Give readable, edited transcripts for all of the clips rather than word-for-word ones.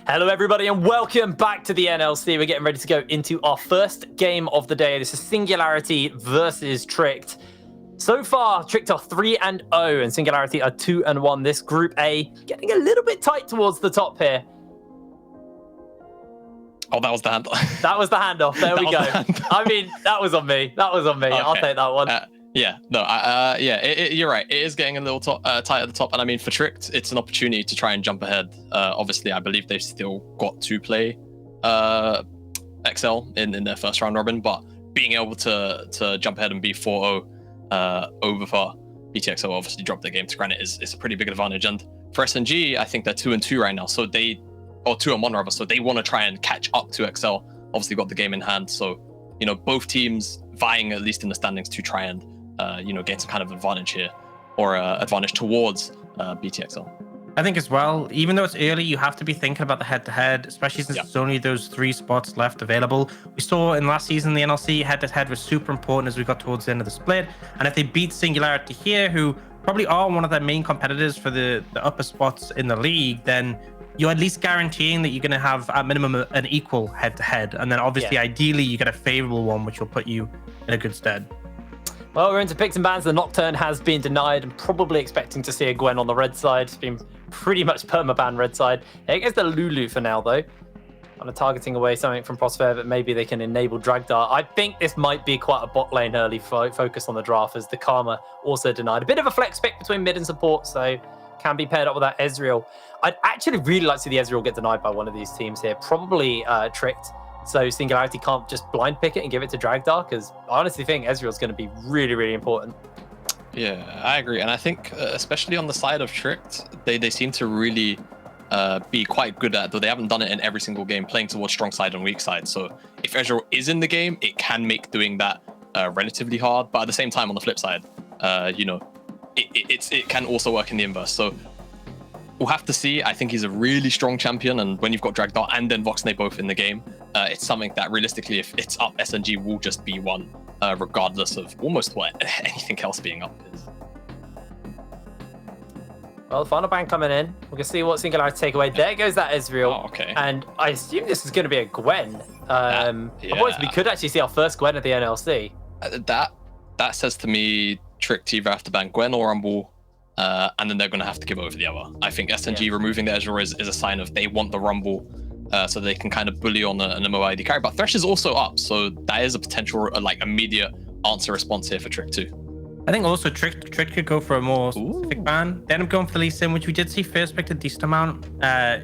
Hello, everybody, and welcome back to the NLC. We're getting ready to go into our first game of the day. This is Singularity versus Tricked. So far, Tricked are 3-0, and Singularity are 2-1. This Group A getting a little bit tight towards the top here. Oh, that was the handoff. That was the handoff. There we go. I mean, that was on me. That was on me. Okay. I'll take that one. You're right. It is getting a little tight at the top. And I mean, for Tricked, it's an opportunity to try and jump ahead. Obviously, I believe they've still got to play XL in their first round robin, but being able to jump ahead and be 4-0 over for BTXO, obviously dropped their game to granite, is a pretty big advantage. And for SNG, I think they're 2-2 right now. So 2-1 rather. So they want to try and catch up to XL. Obviously got the game in hand. So, you know, both teams vying at least in the standings to try and gain some kind of advantage here, or advantage towards BTXL. I think as well, even though it's early, you have to be thinking about the head-to-head, especially since it's only those 3 spots left available. We saw in last season, the NLC head-to-head was super important as we got towards the end of the split. And if they beat Singularity here, who probably are one of their main competitors for the upper spots in the league, then you're at least guaranteeing that you're going to have at minimum an equal head-to-head. And then obviously, ideally, you get a favorable one, which will put you in a good stead. Well, we're into picks and bans. The Nocturne has been denied. I'm probably expecting to see a Gwen on the red side. It's been pretty much permaban red side. It gets the Lulu for now, though. Kind of targeting away something from Prosphere, but maybe they can enable Drag Dart. I think this might be quite a bot lane early focus on the draft, as the Karma also denied. A bit of a flex pick between mid and support, so can be paired up with that Ezreal. I'd actually really like to see the Ezreal get denied by one of these teams here. Probably Tricked. So Singularity can't just blind pick it and give it to Dragdar, because I honestly think Ezreal's going to be really, really important. Yeah, I agree. And I think, especially on the side of Tricked, they seem to really be quite good at, though they haven't done it in every single game, playing towards strong side and weak side. So if Ezreal is in the game, it can make doing that relatively hard. But at the same time, on the flip side, it can also work in the inverse. So we'll have to see. I think he's a really strong champion, and when you've got Dragdar and then Voxnay both in the game, it's something that realistically, if it's up, SNG will just be one, regardless of almost what anything else being up is. Well, the final ban coming in. We're going to see what Singularity take away. There goes that Ezreal. Oh, okay. And I assume this is going to be a Gwen. Otherwise, we could actually see our first Gwen at the NLC. That says to me, Tricked either have to ban Gwen or Rumble, and then they're going to have to give over the other. I think SNG removing the Ezreal is a sign of they want the Rumble, so they can kind of bully on an MOID carry. But Thresh is also up, so that is a potential immediate answer response here for Trick too. I think also Trick could go for a more specific ban. They end up going for the Lee Sin, which we did see first picked a decent amount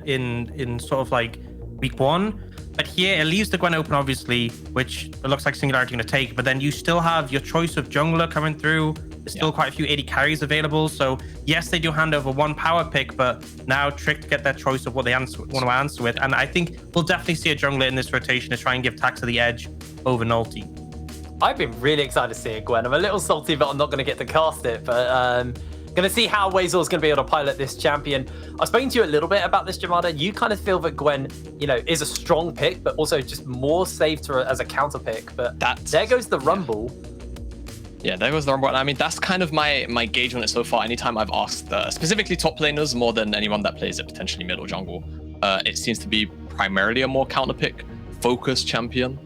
in sort of like week 1. But here it leaves the Gwen open, obviously, which it looks like Singularity going to take. But then you still have your choice of jungler coming through. There's still quite a few AD carries available. So yes, they do hand over 1 power pick, but now Trick to get their choice of what they want to answer with. And I think we'll definitely see a jungler in this rotation to try and give Taxa the edge over Nulty. I've been really excited to see it, Gwen. I'm a little salty, but I'm not going to get to cast it. But going to see how Wazel's going to be able to pilot this champion. I've spoken to you a little bit about this, Jamada. You kind of feel that Gwen, is a strong pick, but also just more safe as a counter pick. But there goes the Rumble. Yeah, there goes the Rumble. And I mean, that's kind of my gauge on it so far. Anytime I've asked, specifically top laners, more than anyone that plays it potentially mid or jungle, it seems to be primarily a more counter pick focused champion.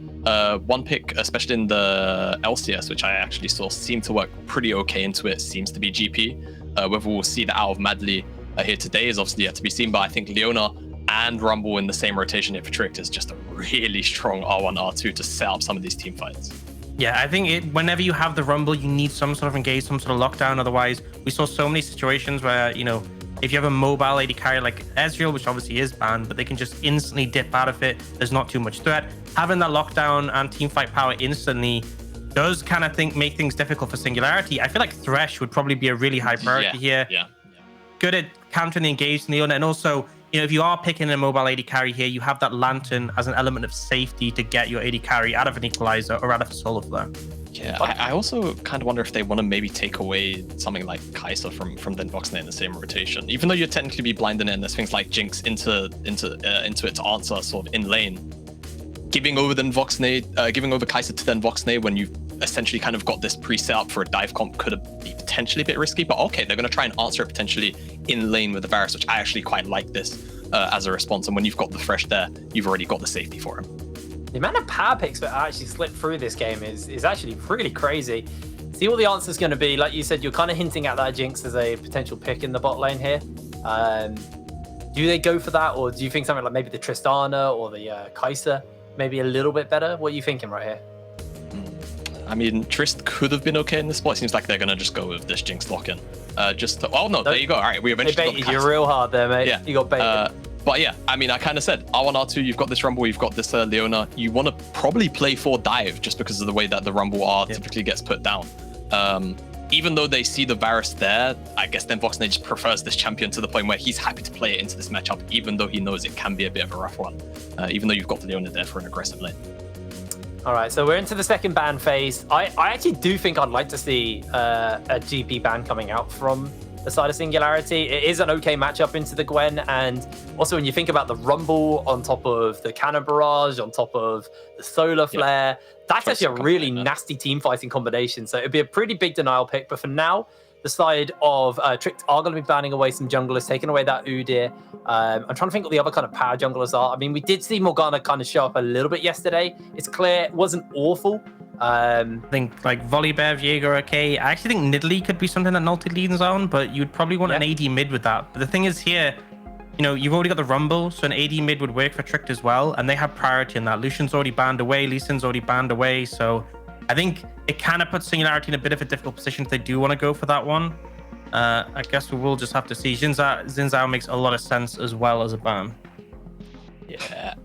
One pick, especially in the LCS, which I actually saw seem to work pretty okay into it, seems to be GP. Whether we'll see that out of Madly here today is obviously yet to be seen, but I think Leona and Rumble in the same rotation here for Tricked is just a really strong R1, R2 to set up some of these team fights. Yeah, I think whenever you have the Rumble, you need some sort of engage, some sort of lockdown. Otherwise, we saw so many situations where, if you have a mobile AD carry like Ezreal, which obviously is banned, but they can just instantly dip out of it. There's not too much threat. Having that lockdown and team fight power instantly does kind of make things difficult for Singularity. I feel like Thresh would probably be a really high priority here. Yeah. Good at countering the engaged Leona, and also, if you are picking a mobile AD carry here, you have that Lantern as an element of safety to get your AD carry out of an Equalizer or out of a Solar Flare. Yeah, I also kind of wonder if they want to maybe take away something like Kai'Sa from then Voxnay in the same rotation. Even though you'd technically be blinding it, and there's things like Jinx into it to answer sort of in lane. Giving over Kai'Sa to then Voxnay when you've essentially kind of got this preset up for a dive comp could be potentially a bit risky, but okay, they're going to try and answer it potentially in lane with the Varus, which I actually quite like this. as a response. And when you've got the Thresh there, you've already got the safety for him. The amount of power picks that actually slipped through this game is actually really crazy. See what the answer's going to be. Like you said, you're kind of hinting at that Jinx as a potential pick in the bot lane here. Do they go for that, or do you think something like maybe the Tristana or the Kai'Sa maybe a little bit better? What are you thinking right here? I mean, Trist could have been okay in this spot. It seems like they're going to just go with this Jinx lock-in. Oh, no, there you go. All right, we eventually they baited you real hard there, mate. Yeah. You got baited. But yeah, I mean, I kind of said R1, R2, you've got this Rumble, you've got this Leona. You want to probably play for dive just because of the way that the Rumble R typically gets put down. Even though they see the Varus there, I guess then Voxnay just prefers this champion to the point where he's happy to play it into this matchup, even though he knows it can be a bit of a rough one, even though you've got the Leona there for an aggressive lane. All right, so we're into the second ban phase. I actually do think I'd like to see a GP ban coming out from the side of Singularity. It is an okay matchup into the Gwen, and also when you think about the Rumble on top of the Cannon Barrage, on top of the Solar Flare, that's actually a really nasty team fighting combination. So it'd be a pretty big denial pick, but for now, the side of Tricked are going to be banning away some junglers, taking away that Udyr. I'm trying to think what the other kind of power junglers are. I mean, we did see Morgana kind of show up a little bit yesterday. It's clear it wasn't awful. I think like Volibear, Viego, okay. I actually think Nidalee could be something that Nalty leans on, but you'd probably want an AD mid with that. But the thing is here, you know, you've already got the Rumble, so an AD mid would work for Tricked as well, and they have priority in that. Lucian's already banned away, Lee Sin's already banned away, so I think it kind of puts Singularity in a bit of a difficult position if they do want to go for that one. I guess we will just have to see. Xin Zhao makes a lot of sense as well as a ban. Yeah,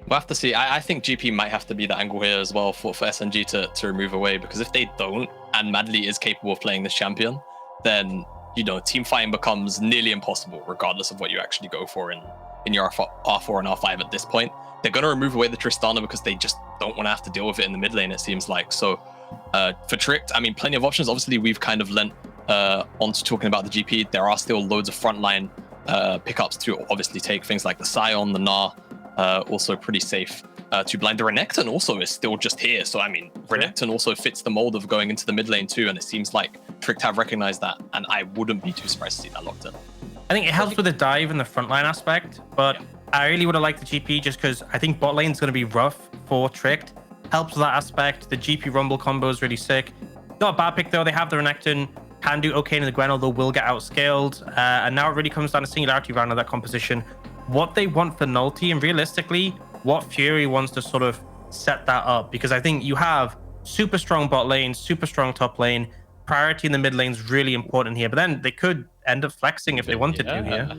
we'll have to see. I think GP might have to be the angle here as well for SNG to remove away, because if they don't, and Madly is capable of playing this champion, then, you know, team fighting becomes nearly impossible, regardless of what you actually go for in your R4 and R5 at this point. They're going to remove away the Tristana because they just don't want to have to deal with it in the mid lane, it seems like. So for Tricked, I mean, plenty of options. Obviously, we've kind of lent onto talking about the GP. There are still loads of frontline pickups to obviously take, things like the Scion, the Gnar, also pretty safe to blind. The Renekton also is still just here. So, I mean, Renekton also fits the mold of going into the mid lane too. And it seems like Tricked have recognized that. And I wouldn't be too surprised to see that locked in. I think it helps with the dive and the frontline aspect, but I really would have liked the GP just because I think bot lane is going to be rough for Tricked. Helps with that aspect. The GP Rumble combo is really sick. Not a bad pick though. They have the Renekton, can do okay in the Gwen, although will get outscaled. And now it really comes down to Singularity around that composition. What they want for Nulty, and realistically, what Fury wants to sort of set that up. Because I think you have super strong bot lane, super strong top lane. Priority in the mid lane is really important here. But then they could end up flexing if they wanted to here.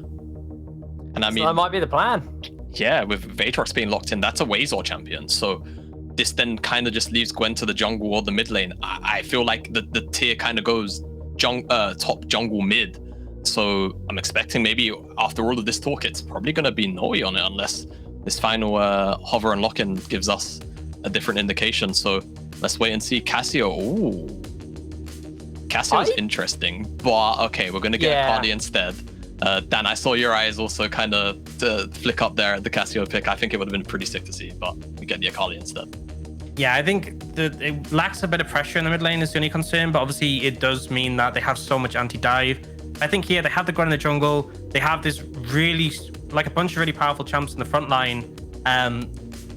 And I mean, so that might be the plan. Yeah, with Vatrox being locked in, that's a Wazor champion. So this then kind of just leaves Gwen to the jungle or the mid lane. I feel like the tier kind of goes top jungle mid. So I'm expecting maybe after all of this talk, it's probably going to be Noe on it, unless this final hover and lock-in gives us a different indication. So let's wait and see. Cassio, ooh. Cassio's interesting, but okay, we're going to get Akali instead. Dan, I saw your eyes also kind of flick up there at the Cassio pick. I think it would have been pretty sick to see, but we get the Akali instead. Yeah, I think it lacks a bit of pressure in the mid lane is the only concern, but obviously it does mean that they have so much anti-dive. I think here they have the Gwen in the jungle. They have this really, like a bunch of really powerful champs in the front line.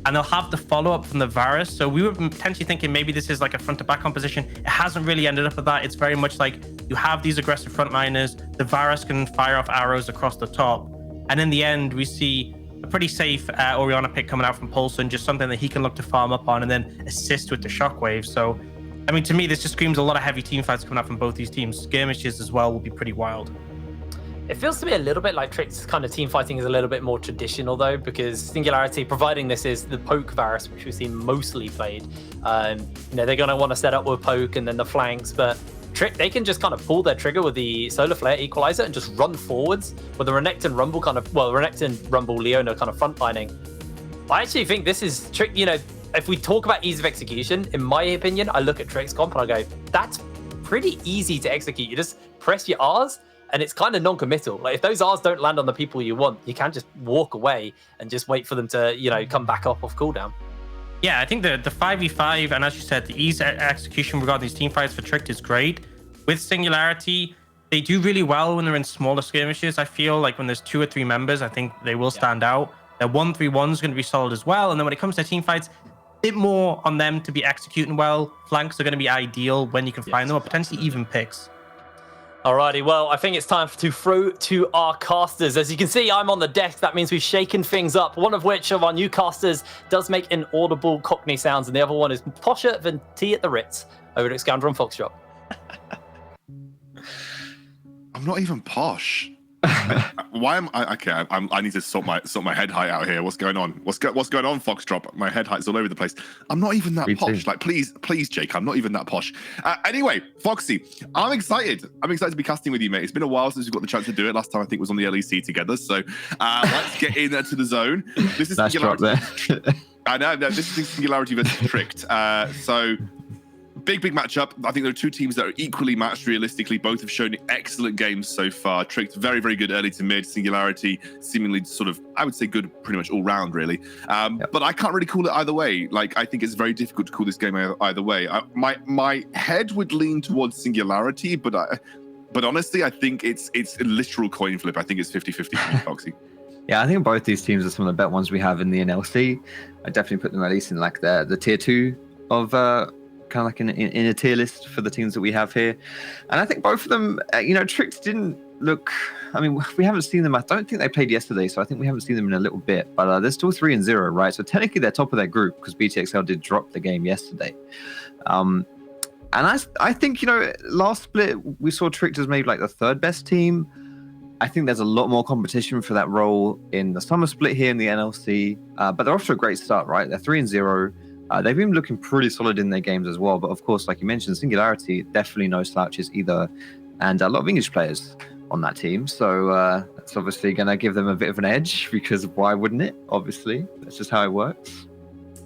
And they'll have the follow-up from the Varus. So we were potentially thinking maybe this is like a front-to-back composition. It hasn't really ended up with that. It's very much like you have these aggressive frontliners. The Varus can fire off arrows across the top. And in the end, we see a pretty safe Orianna pick coming out from Paulson, just something that he can look to farm up on and then assist with the shockwave. So, I mean, to me, this just screams a lot of heavy team fights coming out from both these teams. Skirmishes as well will be pretty wild. It feels to me a little bit like Tricked's kind of team fighting is a little bit more traditional though, because Singularity, providing this is the poke Varus, which we've seen mostly played. They're going to want to set up with poke and then the flanks, but they can just kind of pull their trigger with the Solar Flare Equalizer and just run forwards with the Renekton Rumble Leona kind of frontlining. I actually think this is Trick. If we talk about ease of execution, in my opinion, I look at Trick's comp and I go, that's pretty easy to execute. You just press your R's. And it's kind of non-committal. Like if those R's don't land on the people you want, you can just walk away and just wait for them to, come back up off cooldown. Yeah, I think the 5v5, and as you said, the ease of execution regarding these team fights for Tricked is great. With Singularity, they do really well when they're in smaller skirmishes. I feel like when there's 2 or 3 members, I think they will stand out. Their 1-3-1 is going to be solid as well. And then when it comes to team fights, a bit more on them to be executing well. Flanks are going to be ideal when you can find them, or potentially even picks. Alrighty, well, I think it's time to throw to our casters. As you can see, I'm on the desk. That means we've shaken things up. One of which of our new casters does make inaudible Cockney sounds, and the other one is posher than tea at the Ritz over at Scoundrel and Foxtrot. I'm not even posh. Why am I? Okay, I need to sort my head height out here. What's going on? What's going on, Foxtrot? My head height's all over the place. I'm not even that posh. Like, please, Jake, I'm not even that posh. Anyway, Foxy, I'm excited. I'm excited to be casting with you, mate. It's been a while since we've got the chance to do it. Last time I think was on the LEC together. So let's get into the zone. This is nice drop there. I know. No, this is Singularity versus Tricked. So. Big matchup. I think there are 2 teams that are equally matched realistically. Both have shown excellent games so far. Tricked very, very good early to mid. Singularity seemingly sort of, I would say, good pretty much all round, really. But I can't really call it either way. Like, I think it's very difficult to call this game either way. My head would lean towards Singularity, but honestly, I think it's a literal coin flip. I think it's 50-50 for me, Foxy. Yeah, I think both these teams are some of the better ones we have in the NLC. I definitely put them at least in like the tier 2 of kind of like in a tier list for the teams that we have here. And I think both of them, Tricked didn't look, I mean, we haven't seen them. I don't think they played yesterday, so I think we haven't seen them in a little bit, but they're still 3-0, right? So technically they're top of their group because BTXL did drop the game yesterday. And I think, last split, we saw Tricked as maybe like the 3rd best team. I think there's a lot more competition for that role in the summer split here in the NLC, but they're off to a great start, right? They're 3-0. They've been looking pretty solid in their games as well. But of course, like you mentioned, Singularity, definitely no slouches either. And a lot of English players on that team. So that's obviously going to give them a bit of an edge because why wouldn't it? Obviously, that's just how it works.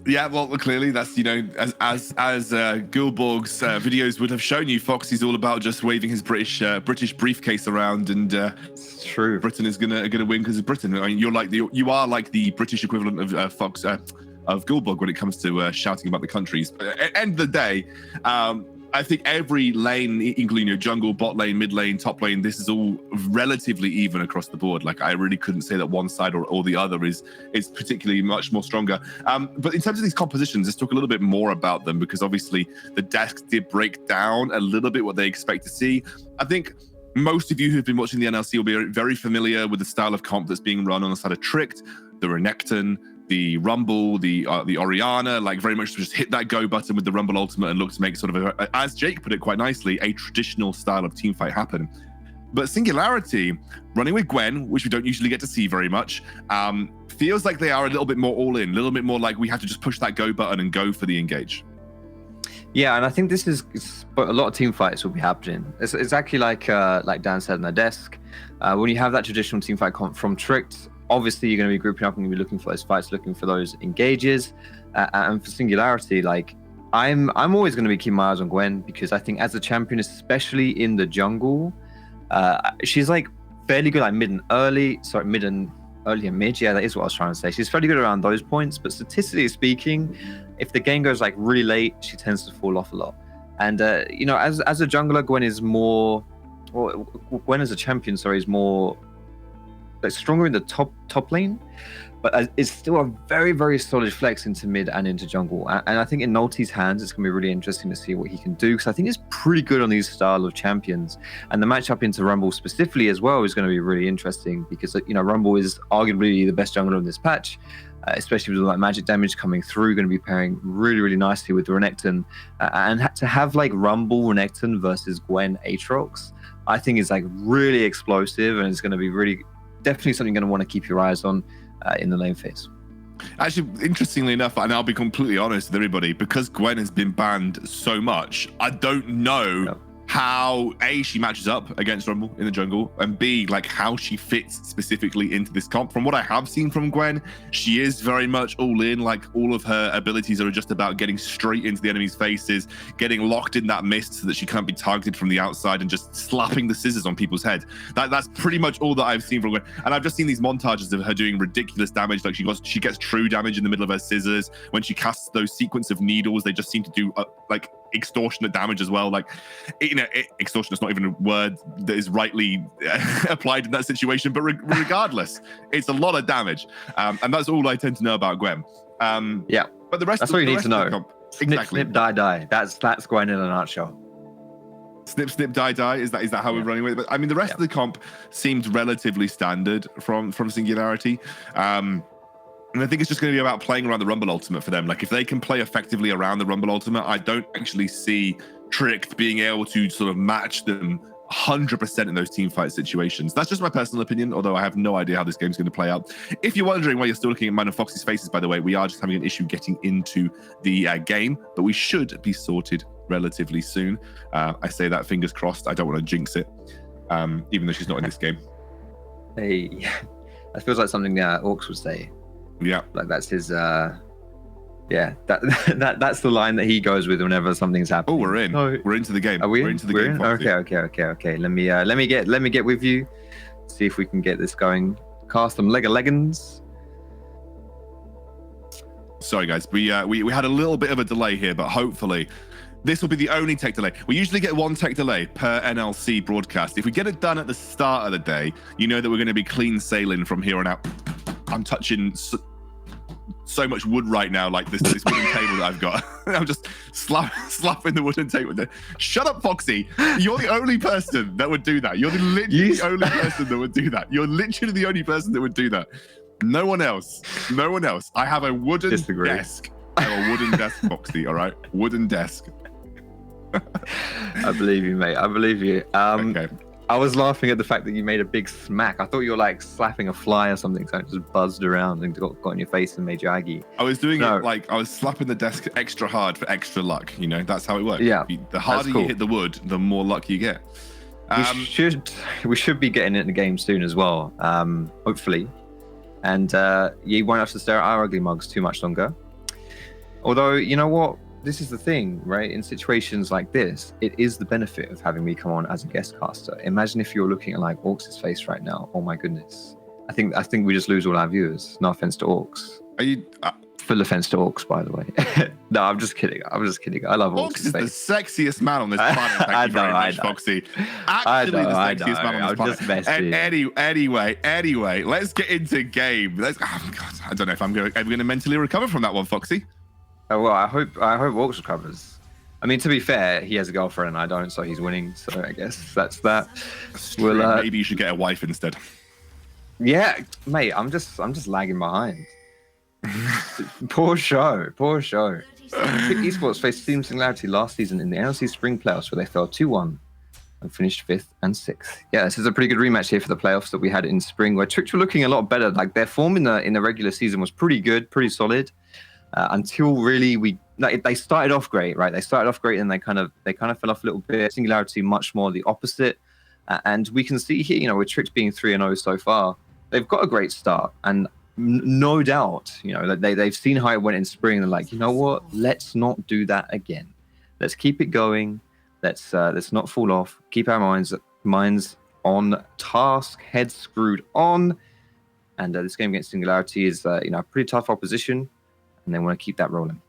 Yeah, well, clearly that's, as Gulborg's videos would have shown you, Foxy's all about just waving his British briefcase around, and it's true. Britain is gonna win because of Britain. I mean, you are like the British equivalent of Fox. Of Gulborg when it comes to shouting about the countries. But at the end of the day, I think every lane, including jungle, bot lane, mid lane, top lane, this is all relatively even across the board. Like, I really couldn't say that one side or the other is particularly much more stronger. But in terms of these compositions, let's talk a little bit more about them, because obviously the desks did break down a little bit what they expect to see. I think most of you who've been watching the NLC will be very familiar with the style of comp that's being run on the side of Tricked, the Renekton, the Rumble, the Oriana, like very much just hit that go button with the Rumble ultimate and look to make sort of, as Jake put it quite nicely, a traditional style of teamfight happen. But Singularity, running with Gwen, which we don't usually get to see very much, feels like they are a little bit more all in, a little bit more like we have to just push that go button and go for the engage. Yeah, and I think this is a lot of team fights will be happening. It's exactly like Dan said on the desk. When you have that traditional team fight comp from Tricked, obviously, you're going to be grouping up and you're going to be looking for those fights, looking for those engages. And for Singularity, like, I'm always going to be keeping my eyes on Gwen, because I think as a champion, especially in the jungle, she's like fairly good, like mid and early and mid. Yeah, that is what I was trying to say. She's fairly good around those points, but statistically speaking, if the game goes like really late, she tends to fall off a lot. And as a jungler, Gwen is more, or Gwen as a champion, sorry, is more like stronger in the top lane, but it's still a very, very solid flex into mid and into jungle. And I think in Nolty's hands, it's going to be really interesting to see what he can do, because I think he's pretty good on these style of champions. And the matchup into Rumble specifically as well is going to be really interesting, because Rumble is arguably the best jungler in this patch, especially with like magic damage coming through, going to be pairing really, really nicely with the Renekton. And to have like Rumble Renekton versus Gwen Aatrox, I think is like really explosive, and it's going to be really definitely something you're going to want to keep your eyes on in the lane phase. Actually, interestingly enough, and I'll be completely honest with everybody, because Gwen has been banned so much, I don't know how A, she matches up against Rumble in the jungle, and B, like how she fits specifically into this comp. From what I have seen from Gwen, she is very much all in. Like, all of her abilities are just about getting straight into the enemy's faces, getting locked in that mist so that she can't be targeted from the outside, and just slapping the scissors on people's head. That's pretty much all that I've seen from Gwen. And I've just seen these montages of her doing ridiculous damage. Like, she gets true damage in the middle of her scissors. When she casts those sequence of needles, they just seem to do like extortionate damage as well. Like, extortion is not even a word that is rightly applied in that situation, but regardless, it's a lot of damage. And that's all I tend to know about Gwen. Yeah. But the rest that's of all you the need rest to know. of the comp, Snip, exactly. snip, die, die. That's Gwen in a nutshell. Snip, snip, die, die. Is that how we're running with it? But I mean, the rest of the comp seemed relatively standard from Singularity. And I think it's just going to be about playing around the Rumble Ultimate for them. Like, if they can play effectively around the Rumble Ultimate, I don't actually see Tricked being able to sort of match them 100% in those team fight situations. That's just my personal opinion, although I have no idea how this game's going to play out. If you're wondering why you're still looking at mine and Foxy's faces, by the way, we are just having an issue getting into the game, but we should be sorted relatively soon. I say that fingers crossed. I don't want to jinx it, even though she's not in this game. Hey, that feels like something Orcs would say. Yeah, like that's his. That's the line that he goes with whenever something's happening. Oh, we're in. No. We're into the game. Are we? We're into the we're game. In? Okay. Let me get with you. See if we can get this going. Cast them leggings. Sorry, guys. We had a little bit of a delay here, but hopefully this will be the only tech delay. We usually get one tech delay per NLC broadcast. If we get it done at the start of the day, you know that we're going to be clean sailing from here on out. I'm touching so much wood right now, like this wooden table that I've got. I'm just slapping the wooden table there. Shut up, Foxy. You're the only person that would do that. You're literally the only person that would do that. You're literally the only person that would do that. No one else. I have a wooden desk. I have a wooden desk, Foxy, all right? Wooden desk. I believe you, mate. I believe you. Okay. I was laughing at the fact that you made a big smack. I thought you were like slapping a fly or something, so it just buzzed around and got in your face and made you aggy. I was doing it like I was slapping the desk extra hard for extra luck. You know, that's how it works. Yeah. The harder you hit the wood, the more luck you get. We should be getting it in the game soon as well, hopefully. And you won't have to stare at our ugly mugs too much longer. Although, you know what? This is the thing, right? In situations like this, it is the benefit of having me come on as a guest caster. Imagine if you're looking at like Orcs' face right now. Oh my goodness. I think we just lose all our viewers. No offense to Orcs. Are you... Full offense to Orcs, by the way. No, I'm just kidding. I love Orcs. Orcs is the sexiest man on this planet. Thank you very much, Foxy. Actually, the sexiest man on this planet. Anyway, let's get into game. God, I don't know if I'm going to mentally recover from that one, Foxy. Oh, well, I hope Orcs recovers. I mean, to be fair, he has a girlfriend and I don't, so he's winning. So I guess that's that. Maybe you should get a wife instead. Yeah, mate, I'm just lagging behind. Poor show. Esports faced Team Singularity last season in the NLC Spring Playoffs, where they fell 2-1 and finished 5th and 6th. Yeah, this is a pretty good rematch here for the playoffs that we had in spring, where Tricked were looking a lot better. Like their form in the regular season was pretty good, pretty solid. Until really they started off great, right? They started off great and they kind of fell off a little bit. Singularity much more the opposite, and we can see here, with Tricked being 3-0 so far, they've got a great start, and no doubt, that they've seen how it went in spring. They're like, you know what? Let's not do that again. Let's keep it going. Let's not fall off. Keep our minds on task, heads screwed on. And this game against Singularity is a pretty tough opposition. And they want to keep that rolling.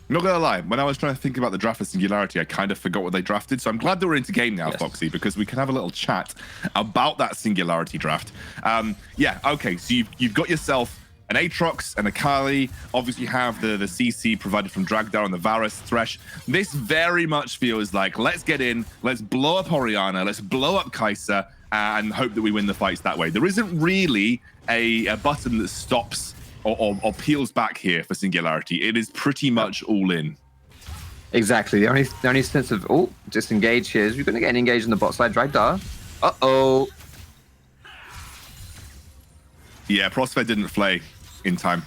Not gonna lie, when I was trying to think about the draft for Singularity, I kind of forgot what they drafted. So I'm glad that we're into game now, yes. Foxy, because we can have a little chat about that Singularity draft. Okay, so you've got yourself an Aatrox and a Kali. Obviously, you have the CC provided from Dragdar and the Varus Thresh. This very much feels like, let's get in, let's blow up Orianna, let's blow up Kai'Sa, and hope that we win the fights that way. There isn't really a button that stops or peels back here for Singularity. It is pretty much all in. Exactly. The only sense of disengage here is we're going to get engaged on the bot side. Dragdar. Uh-oh. Yeah, Prospect didn't flay in time.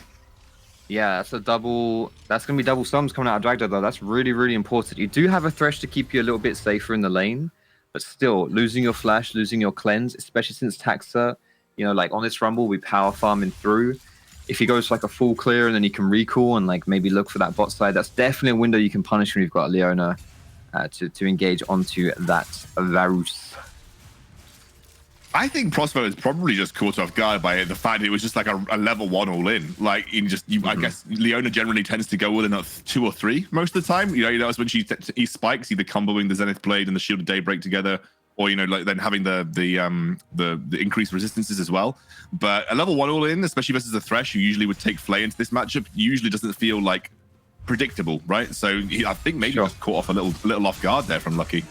Yeah, that's going to be double sums coming out of Dragdar, though. That's really, really important. You do have a Thresh to keep you a little bit safer in the lane, but still, losing your flash, losing your cleanse, especially since Taxa, like on this Rumble, we power farming through. If he goes for like a full clear and then he can recall and like maybe look for that bot side, that's definitely a window you can punish when you've got Leona to engage onto that Varus. I think Prospero is probably just caught off guard by the fact it was just like a level 1 all in. Like I guess Leona generally tends to go all in at 2 or 3 most of the time. That was when he spikes, either comboing the Zenith Blade and the Shield of Daybreak together, or like then having the increased resistances as well. But a level 1 all in, especially versus a Thresh who usually would take Flay into this matchup, usually doesn't feel like predictable, right? So I think maybe just caught off a little off guard there from Lucky.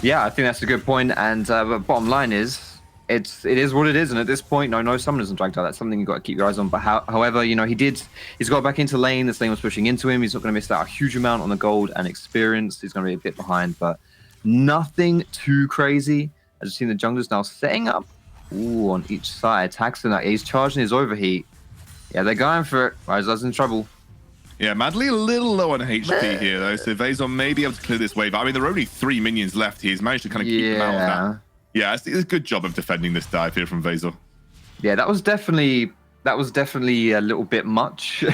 Yeah, I think that's a good point. And but bottom line is, it is what it is, and at this point, no summoners and dragged out. That's something you've got to keep your eyes on. But however, he's got back into lane. This lane was pushing into him. He's not going to miss out a huge amount on the gold and experience. He's going to be a bit behind, but nothing too crazy. I've just seen the junglers now setting up on each side. Taxon, he's charging his overheat. Yeah, they're going for it. Ryzer's in trouble. Yeah, Madly a little low on HP here, though, so Vazor may be able to clear this wave. I mean, there are only 3 minions left. He's managed to kind of keep them out of that. Yeah, it's a good job of defending this dive here from Vazor. Yeah, that was definitely a little bit much.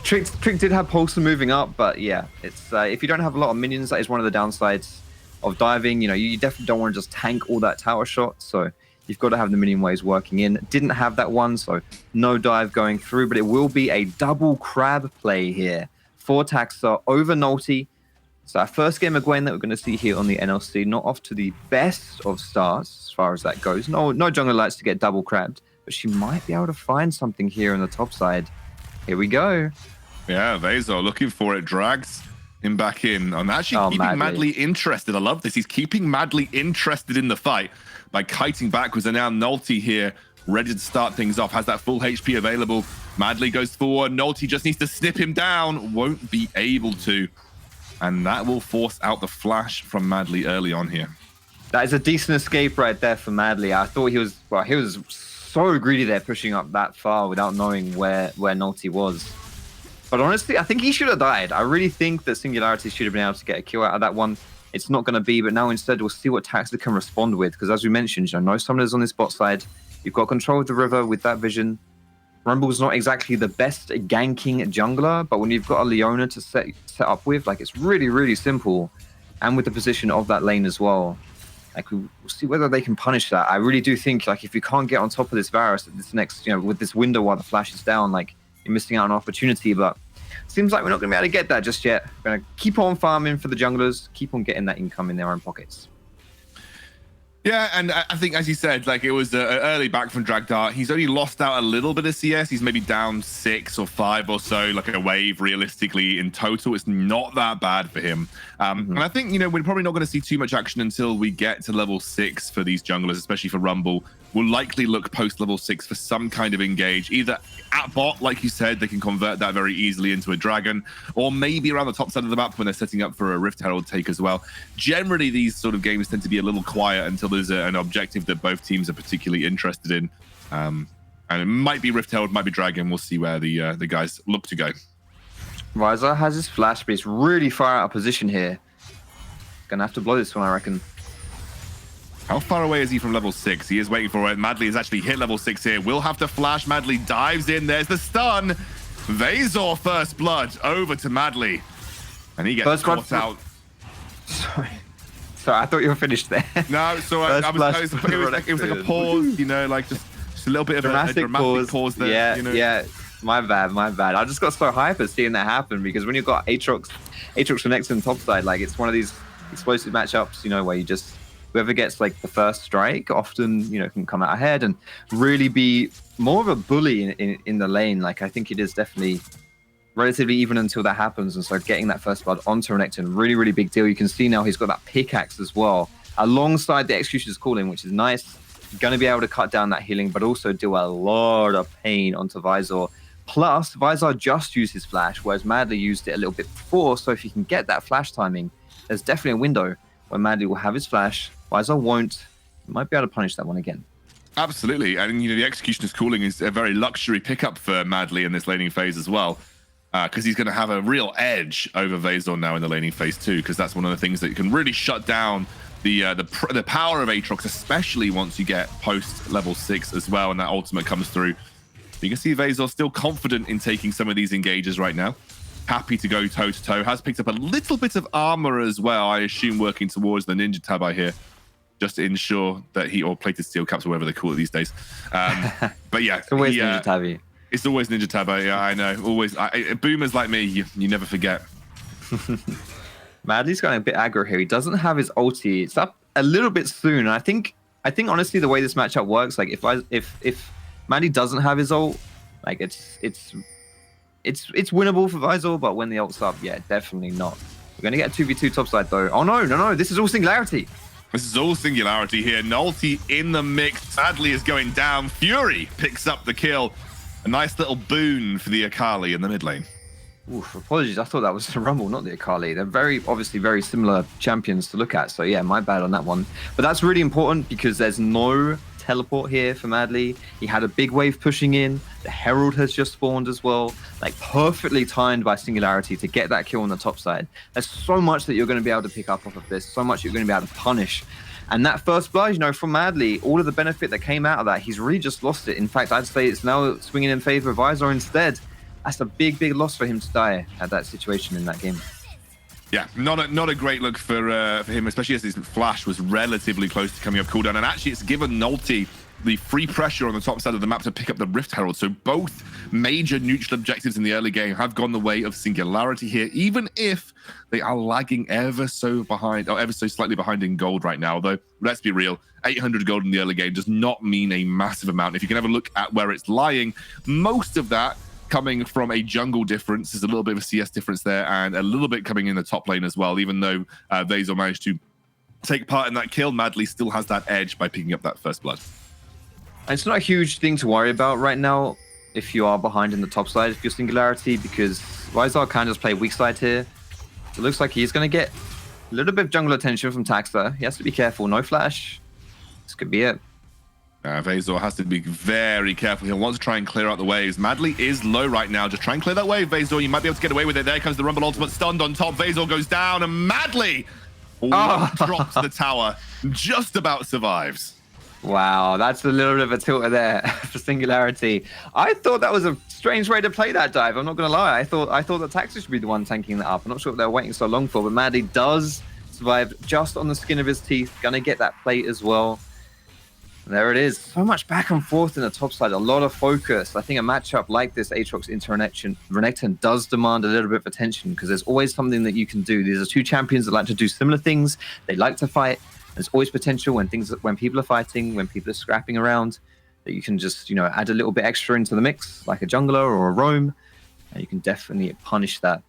Trick did have Pulsar moving up, but yeah, it's if you don't have a lot of minions, that is one of the downsides of diving. You definitely don't want to just tank all that tower shot, so you've got to have the minion waves working in. Didn't have that one, so no dive going through, but it will be a double crab play here for Taxa over Nolty. So our first game of Gwen that we're going to see here on the NLC, not off to the best of starts as far as that goes. No jungle likes to get double crabbed, but she might be able to find something here on the top side. Here we go. Yeah, Vazor looking for it, drags him back in. And actually keeping Madly interested. I love this. He's keeping Madly interested in the fight by kiting backwards. And now Nolty here, ready to start things off, has that full HP available. Madly goes forward. Nolty just needs to snip him down. Won't be able to. And that will force out the flash from Madly early on here. That is a decent escape right there for Madly. I thought he was so greedy there, pushing up that far without knowing where Nolty was. But honestly, I think he should have died. I really think that Singularity should have been able to get a kill out of that one. It's not going to be, but now instead we'll see what Taxa can respond with. Because as we mentioned, no summoners on this bot side. You've got control of the river with that vision. Rumble's not exactly the best ganking jungler, but when you've got a Leona to set up with, it's really, really simple. And with the position of that lane as well. We'll see whether they can punish that. I really do think, if you can't get on top of this Varus at this next, with this window while the flash is down, you're missing out on an opportunity. But seems like we're not going to be able to get that just yet. We're going to keep on farming for the junglers, keep on getting that income in their own pockets. Yeah, and I think, as you said, it was early back from Dragdart. He's only lost out a little bit of CS. He's maybe down 6 or 5 or so, a wave realistically in total. It's not that bad for him. And I think, we're probably not going to see too much action until we get to level 6 for these junglers, especially for Rumble. We'll likely look post level 6 for some kind of engage, either at bot, like you said, they can convert that very easily into a dragon, or maybe around the top side of the map when they're setting up for a Rift Herald take as well. Generally, these sort of games tend to be a little quiet until there's an objective that both teams are particularly interested in. And it might be Rift Herald, might be Dragon. We'll see where the guys look to go. Ryzer has his flash, but he's really far out of position here. Gonna have to blow this one, I reckon. How far away is he from level 6? He is waiting for it. Madly has actually hit level 6 here. We'll have to flash. Madly dives in. There's the stun. Vazor first blood over to Madly. And he gets caught out. Sorry, I thought you were finished there. No, so it was like a pause, just a little bit of a dramatic pause there. Yeah. My bad. I just got so hyped seeing that happen, because when you've got Aatrox from next to the top side, it's one of these explosive matchups, where you just, whoever gets the first strike often, can come out ahead and really be more of a bully in the lane. I think it is definitely relatively even until that happens. And so getting that first blood onto Renekton, really, really big deal. You can see now he's got that pickaxe as well, alongside the Executioner's Calling, which is nice. Going to be able to cut down that healing, but also do a lot of pain onto Vizor. Plus, Vizor just used his flash, whereas Madly used it a little bit before. So if you can get that flash timing, there's definitely a window where Madly will have his flash. Vizor won't. He might be able to punish that one again. Absolutely. And, the Executioner's Calling is a very luxury pickup for Madly in this laning phase as well. Because he's going to have a real edge over Vazor now in the laning phase too, because that's one of the things that can really shut down the power of Aatrox, especially once you get post level 6 as well, and that ultimate comes through. You can see Vazor still confident in taking some of these engages right now. Happy to go toe to toe. Has picked up a little bit of armor as well, I assume, working towards the Ninja Tab I hear. just to ensure that or plated steel caps or whatever they call it these days. But yeah, It's always Ninja Tabby. It's always Ninja Tabby. Yeah, I know. Always. Boomers like me, you never forget. Madly's going a bit aggro here. He doesn't have his ulti. It's up a little bit soon. I think honestly the way this matchup works, like if Madly doesn't have his ult, like it's winnable for Visor, but when the ult's up, yeah, definitely not. We're gonna get a 2v2 topside though. Oh no, this is all Singularity. This is all Singularity here. Nulty in the mix. Sadly is going down. Fury picks up the kill. A nice little boon for the Akali in the mid lane. Oof, apologies. I thought that was the Rumble, not the Akali. They're obviously very similar champions to look at. So yeah, my bad on that one. But that's really important because there's no teleport here for Madly. He had a big wave pushing in. The Herald has just spawned as well. Like perfectly timed by Singularity to get that kill on the top side. There's so much that you're going to be able to pick up off of this. So much you're going to be able to punish. And that first blood, from Madly, all of the benefit that came out of that, he's really just lost it. In fact, I'd say it's now swinging in favor of Visor instead. That's a big loss for him to die at that situation in that game. Yeah, not a great look for him, especially as his flash was relatively close to coming up cooldown. And actually, it's given Nulty the free pressure on the top side of the map to pick up the Rift Herald. So both major neutral objectives in the early game have gone the way of Singularity here, even if they are lagging ever so slightly behind in gold right now. Though, let's be real, 800 gold in the early game does not mean a massive amount. If you can have a look at where it's lying, most of that coming from a jungle difference. There's a little bit of a CS difference there, and a little bit coming in the top lane as well. Even though Visor managed to take part in that kill, Madly still has that edge by picking up that first blood. It's not a huge thing to worry about right now if you are behind in the top side, if you're Singularity, because Visor can just play weak side here. It looks like he's going to get a little bit of jungle attention from Taxa. He has to be careful. No flash. This could be it. Visor has to be very careful. He'll want to try and clear out the waves. Madly is low right now. Just try and clear that wave, Visor. You might be able to get away with it. There comes the Rumble ultimate stunned on top. Visor goes down, and Madly drops the tower. Just about survives. Wow, that's a little bit of a tilter there for Singularity. I thought that was a strange way to play that dive. I'm not going to lie. I thought that Taxa should be the one tanking that up. I'm not sure what they're waiting so long for, but Madly does survive just on the skin of his teeth. Going to get that plate as well. There it is. So much back and forth in the top side. A lot of focus. I think a matchup like this, Aatrox into Renekton, does demand a little bit of attention because there's always something that you can do. These are two champions that like to do similar things. They like to fight. There's always potential when people are fighting, when people are scrapping around, that you can just, add a little bit extra into the mix, like a jungler or a roam, and you can definitely punish that.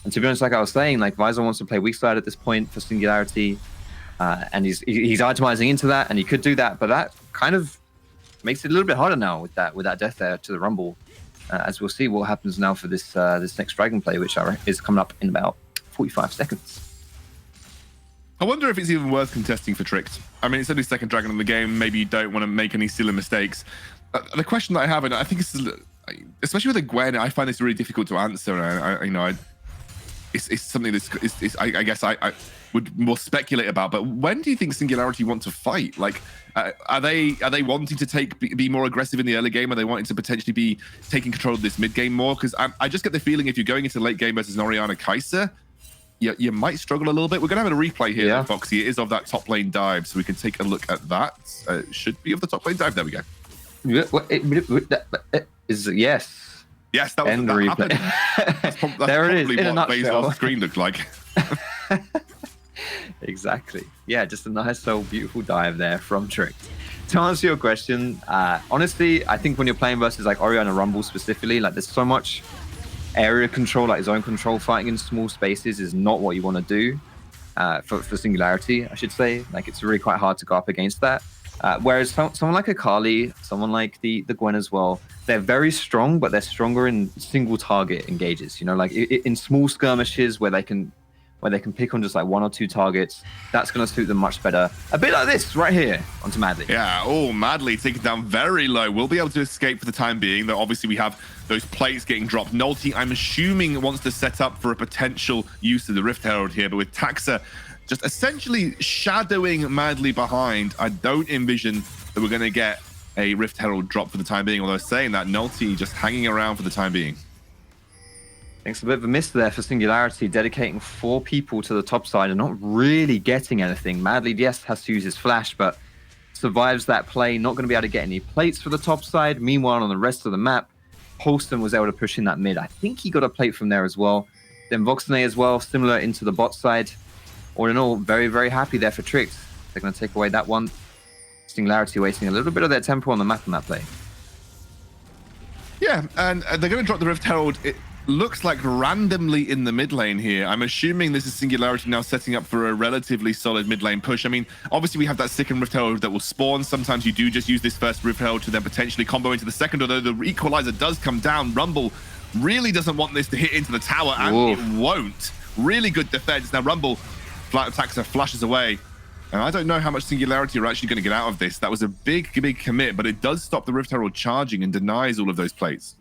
And to be honest, like I was saying, like Visor wants to play weak side at this point for Singularity, and he's itemizing into that, and he could do that, but that kind of makes it a little bit harder now with that death there to the Rumble, as we'll see what happens now for this next Dragon play, which is coming up in about 45 seconds. I wonder if it's even worth contesting for Tricked. I mean, it's only second Dragon in the game. Maybe you don't want to make any silly mistakes. The question that I have, and I think it's, especially with a Gwen, I find this really difficult to answer. It's something that's, I guess I would more speculate about. But when do you think Singularity want to fight? Like, are they wanting to be more aggressive in the early game? Are they wanting to potentially be taking control of this mid game more? Because I just get the feeling if you're going into late game versus an Orianna Kai'Sa, you might struggle a little bit. We're going to have a replay here, yeah. Foxy. It is of that top lane dive, so we can take a look at that. Should be of the top lane dive. There we go. Yes. Yes, that was End that replay. That's there it is, probably in what a nutshell. Visor's screen looked like. Exactly. Yeah, just a nice little beautiful dive there from Tricked. To answer your question, honestly, I think when you're playing versus like Orianna Rumble specifically, like there's so much area control, like zone control, fighting in small spaces is not what you want to do for Singularity, I should say. Like it's really quite hard to go up against that. Whereas someone like Akali, someone like the Gwen as well, they're very strong, but they're stronger in single target engages. Like in small skirmishes where they can pick on just like one or two targets. That's going to suit them much better. A bit like this right here onto Madly. Yeah, Madly taken down very low. We'll be able to escape for the time being, though obviously we have those plates getting dropped. Nulty, I'm assuming, wants to set up for a potential use of the Rift Herald here, but with Taxa just essentially shadowing Madly behind, I don't envision that we're going to get a Rift Herald drop for the time being, although saying that, Nulty just hanging around for the time being. Thanks, a bit of a miss there for Singularity, dedicating 4 people to the top side and not really getting anything. Madly, yes, has to use his flash, but survives that play, not going to be able to get any plates for the top side. Meanwhile, on the rest of the map, Holston was able to push in that mid. I think he got a plate from there as well. Then Voxnay as well, similar into the bot side. All in all, very, very happy there for Tricks. They're going to take away that one. Singularity wasting a little bit of their tempo on the map in that play. Yeah, and they're going to drop the Rift Herald. It looks like randomly in the mid lane here. I'm assuming this is Singularity now setting up for a relatively solid mid lane push. I mean, obviously we have that second Rift Herald that will spawn. Sometimes you do just use this first Rift Herald to then potentially combo into the second, although the equalizer does come down. Rumble really doesn't want this to hit into the tower, and it won't. Really good defense. Now Rumble attacks her, flashes away. And I don't know how much Singularity are actually going to get out of this. That was a big commit, but it does stop the Rift Herald charging and denies all of those plates.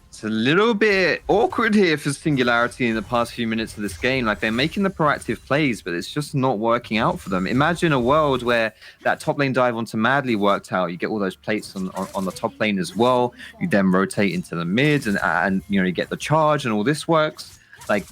It's a little bit awkward here for Singularity in the past few minutes of this game. Like, they're making the proactive plays, but it's just not working out for them. Imagine a world where that top lane dive onto Madly worked out. You get all those plates on the top lane as well. You then rotate into the mid and you know, you get the charge and all this works. Like,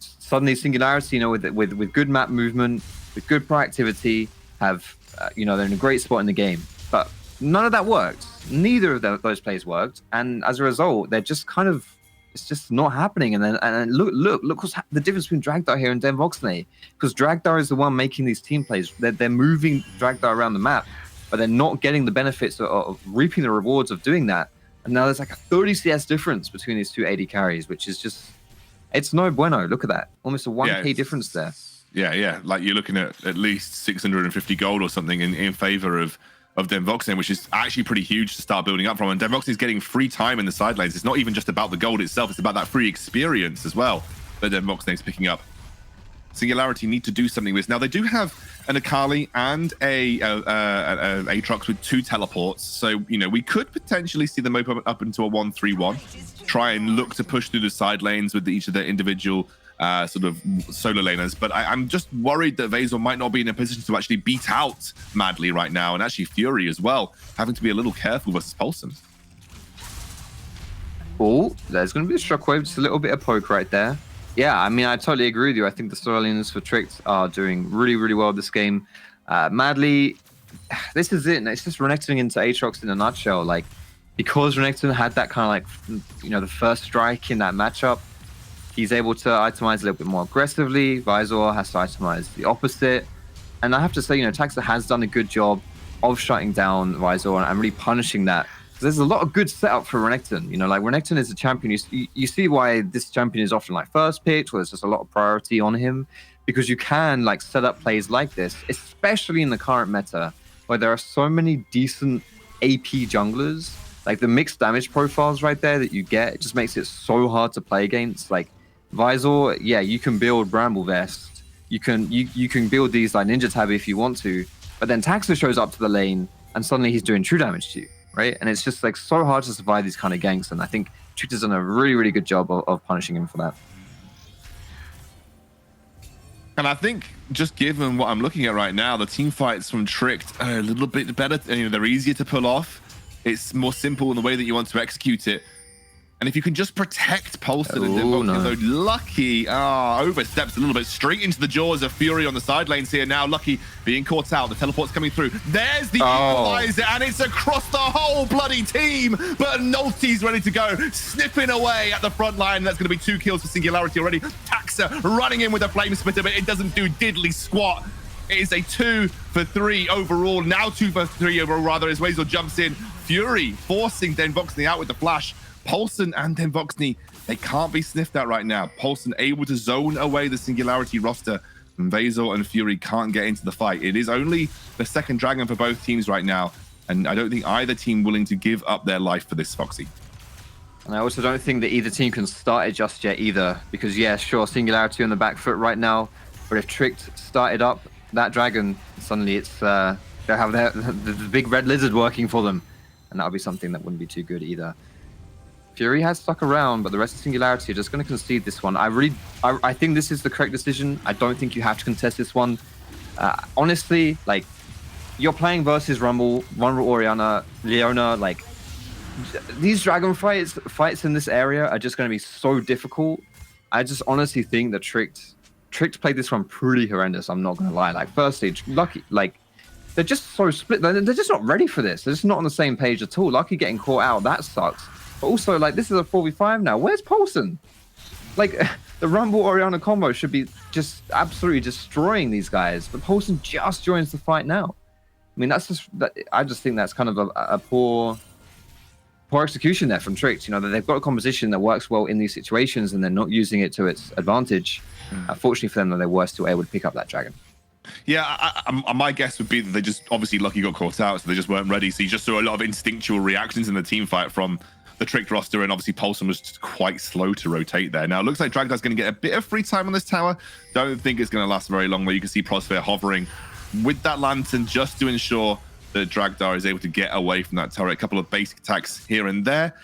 suddenly Singularity, you know, with good map movement, with good proactivity, have, you know, they're in a great spot in the game. But none of that worked. Neither of those plays worked. And as a result, they're just kind of, it's just not happening. And look what's the difference between Dragdar here and Den Voxnay. Because Dragdar is the one making these team plays. They're moving Dragdar around the map, but they're not getting the benefits of reaping the rewards of doing that. And now there's like a 30 CS difference between these two AD carries, which is just, it's no bueno. Look at that. Almost a 1k difference there. Yeah. Like, you're looking at least 650 gold or something in favor of Den Voxnay, which is actually pretty huge to start building up from. And Den Voxnay is getting free time in the side lanes. It's not even just about the gold itself. It's about that free experience as well that Den Voxnay is picking up. Singularity need to do something with this. Now, they do have an Akali and a Aatrox with 2 teleports. So, you know, we could potentially see them open up into a 1-3-1. Try and look to push through the side lanes with each of their individual sort of solo laners, but I'm just worried that Vasil might not be in a position to actually beat out Madly right now, and actually Fury as well, having to be a little careful versus Paulson. Oh, there's going to be a shockwave, just a little bit of poke right there. Yeah, I mean, I totally agree with you. I think the solo laners for Tricked are doing really, really well this game. Madly, this is it. It's just Renekton into Aatrox in a nutshell. Like, because Renekton had that kind of like, you know, the first strike in that matchup, he's able to itemize a little bit more aggressively. Visor has to itemize the opposite. And I have to say, you know, Taxa has done a good job of shutting down Visor and really punishing that. There's a lot of good setup for Renekton. You know, like, Renekton is a champion. You see why this champion is often like first pick, where there's just a lot of priority on him, because you can like set up plays like this, especially in the current meta, where there are so many decent AP junglers. Like, the mixed damage profiles right there that you get, it just makes it so hard to play against. Like, Visor, yeah, you can build Bramble Vest. You can build these like Ninja Tab if you want to, but then Taxa shows up to the lane and suddenly he's doing true damage to you, right? And it's just like so hard to survive these kind of ganks, and I think Tricked has done a really, really good job of punishing him for that. And I think, just given what I'm looking at right now, the team fights from Tricked are a little bit better. You know, they're easier to pull off. It's more simple in the way that you want to execute it. And if you can just protect Paulson and Den Voxnay, though, Lucky oversteps a little bit straight into the jaws of Fury on the side lanes here. Now Lucky being caught out. The teleport's coming through. There's the equalizer, and it's across the whole bloody team. But Nolty's ready to go, snipping away at the front line. That's going to be 2 kills for Singularity already. Taxa running in with a flame splitter, but it doesn't do diddly squat. It is a 2 for 3 overall. Now 2 for 3 overall, rather, as Wazel jumps in. Fury forcing Den Voxnay out with the flash. Paulson and Den Voxnay, they can't be sniffed at right now. Paulson able to zone away the Singularity roster, and Vasil and Fury can't get into the fight. It is only the second dragon for both teams right now, and I don't think either team willing to give up their life for this Foxy. And I also don't think that either team can start it just yet either, because yeah, sure, Singularity on the back foot right now, but if Tricked started up that dragon, suddenly it's they have the big red lizard working for them, and that would be something that wouldn't be too good either. Fury has stuck around, but the rest of Singularity are just going to concede this one. I think this is the correct decision. I don't think you have to contest this one. Honestly, like, you're playing versus Rumble Oriana, Leona, like, these dragon fights in this area are just going to be so difficult. I just honestly think that Tricked played this one pretty horrendous. I'm not going to lie. Like, firstly, Lucky, like, they're just so split. They're just not ready for this. They're just not on the same page at all. Lucky getting caught out, that sucks. But also, like, this is a 4v5 now. Where's Paulson? Like, the Rumble Orianna combo should be just absolutely destroying these guys. But Paulson just joins the fight now. I mean, I just think that's kind of a poor execution there from Tricked. You know, that they've got a composition that works well in these situations and they're not using it to its advantage. Fortunately for them, though, they were still able to pick up that dragon. Yeah, my guess would be that they just, obviously Lucky got caught out, so they just weren't ready. So you just saw a lot of instinctual reactions in the team fight from the Tricked roster, and obviously Paulson was just quite slow to rotate there. Now it looks like Dragdar's going to get a bit of free time on this tower. Don't think it's going to last very long, though. You can see Prosphere hovering with that lantern just to ensure that Dragdar is able to get away from that turret. A couple of basic attacks here and there.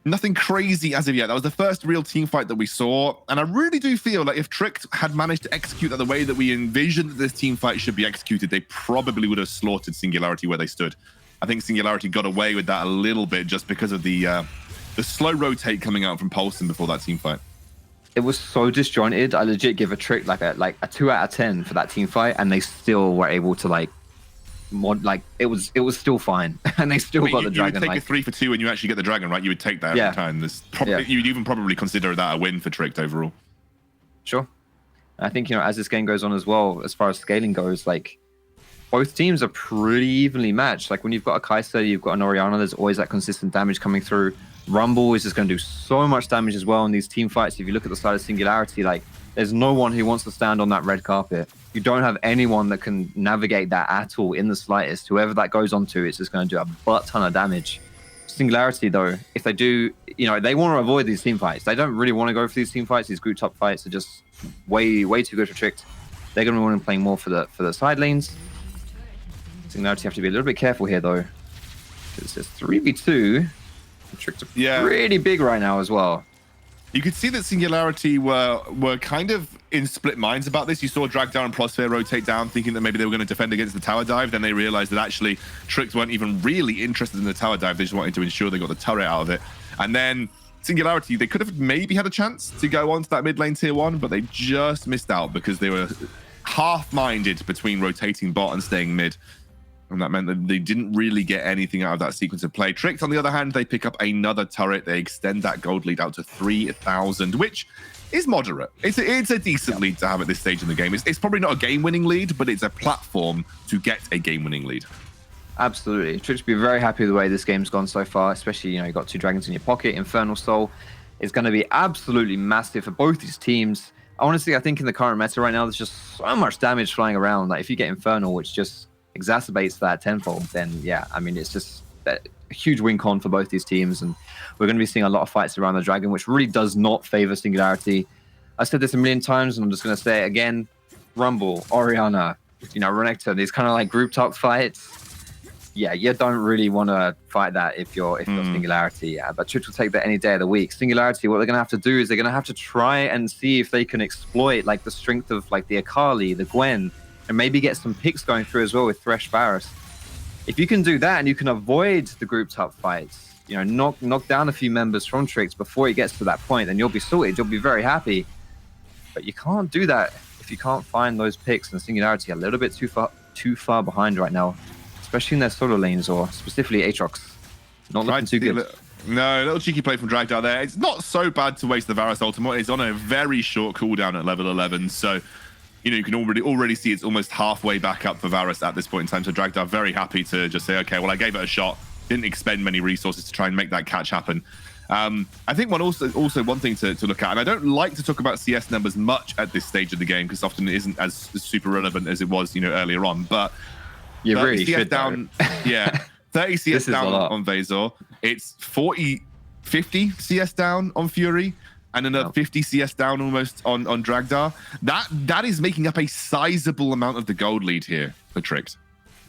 Nothing crazy as of yet. That was the first real team fight that we saw. And I really do feel like if Tricked had managed to execute that the way that we envisioned that this team fight should be executed, they probably would have slaughtered Singularity where they stood. I think Singularity got away with that a little bit just because of the slow rotate coming out from Paulson before that team fight. It was so disjointed. I legit give a Trick like a 2 out of 10 for that team fight, and they still were able to it was still fine, and they still got the dragon. You would take a 3 for 2 and you actually get the dragon, right? You would take that every time. You'd even probably consider that a win for Tricked overall. Sure. I think, you know, as this game goes on as well, as far as scaling goes, like, both teams are pretty evenly matched. Like, when you've got a Kai'Sa, you've got an Orianna, there's always that consistent damage coming through. Rumble is just going to do so much damage as well in these team fights. If you look at the side of Singularity, like, there's no one who wants to stand on that red carpet. You don't have anyone that can navigate that at all in the slightest. Whoever that goes onto, it's just going to do a butt ton of damage. Singularity, though, if they do, you know, they want to avoid these team fights. They don't really want to go for these team fights. These group top fights are just way too good for Tricked. They're going to want to play more for the side lanes. Singularity have to be a little bit careful here, though. It says 3v2. Tricked are pretty big right now as well. You could see that Singularity were kind of in split minds about this. You saw Dragdar and Prosphere rotate down, thinking that maybe they were going to defend against the tower dive. Then they realized that actually Tricked weren't even really interested in the tower dive. They just wanted to ensure they got the turret out of it. And then Singularity, they could have maybe had a chance to go on to that mid lane tier 1, but they just missed out because they were half-minded between rotating bot and staying mid. And that meant that they didn't really get anything out of that sequence of play. Tricked, on the other hand, they pick up another turret. They extend that gold lead out to 3,000, which is moderate. It's a decent lead to have at this stage in the game. It's probably not a game-winning lead, but it's a platform to get a game-winning lead. Absolutely. Tricked should be very happy with the way this game's gone so far, especially, you know, you've got 2 dragons in your pocket. Infernal Soul is going to be absolutely massive for both these teams. Honestly, I think in the current meta right now, there's just so much damage flying around. Like, if you get Infernal, which just exacerbates that tenfold, then yeah, I mean, it's just a huge win con for both these teams, and we're going to be seeing a lot of fights around the dragon, which really does not favor Singularity. I said this a million times, and I'm just going to say it again. Rumble, Orianna, you know, Renekton, these kind of like grouped up fights. Yeah, you don't really want to fight that if you're Singularity. Yeah, but Tricked will take that any day of the week. Singularity, what they're going to have to do is they're going to have to try and see if they can exploit like the strength of like the Akali, the Gwen, and maybe get some picks going through as well with Thresh Varus. If you can do that and you can avoid the group top fights, you know, knock down a few members from Tricked before it gets to that point, then you'll be sorted. You'll be very happy. But you can't do that if you can't find those picks, and Singularity a little bit too far behind right now, especially in their solo lanes or specifically Aatrox. Not looking too good. No, a little cheeky play from Dragdar there. It's not so bad to waste the Varus ultimate. It's on a very short cooldown at level 11, so you know, you can already see it's almost halfway back up for Varus at this point in time. So Dragdar very happy to just say, okay, well, I gave it a shot. Didn't expend many resources to try and make that catch happen. I think one thing to look at, and I don't like to talk about CS numbers much at this stage of the game because often it isn't as super relevant as it was, you know, earlier on. But you really should down, yeah, 30 CS down on Vazor. It's 50 CS down on Fury. And another 50 CS down almost on Dragdar. That is making up a sizable amount of the gold lead here for Tricked.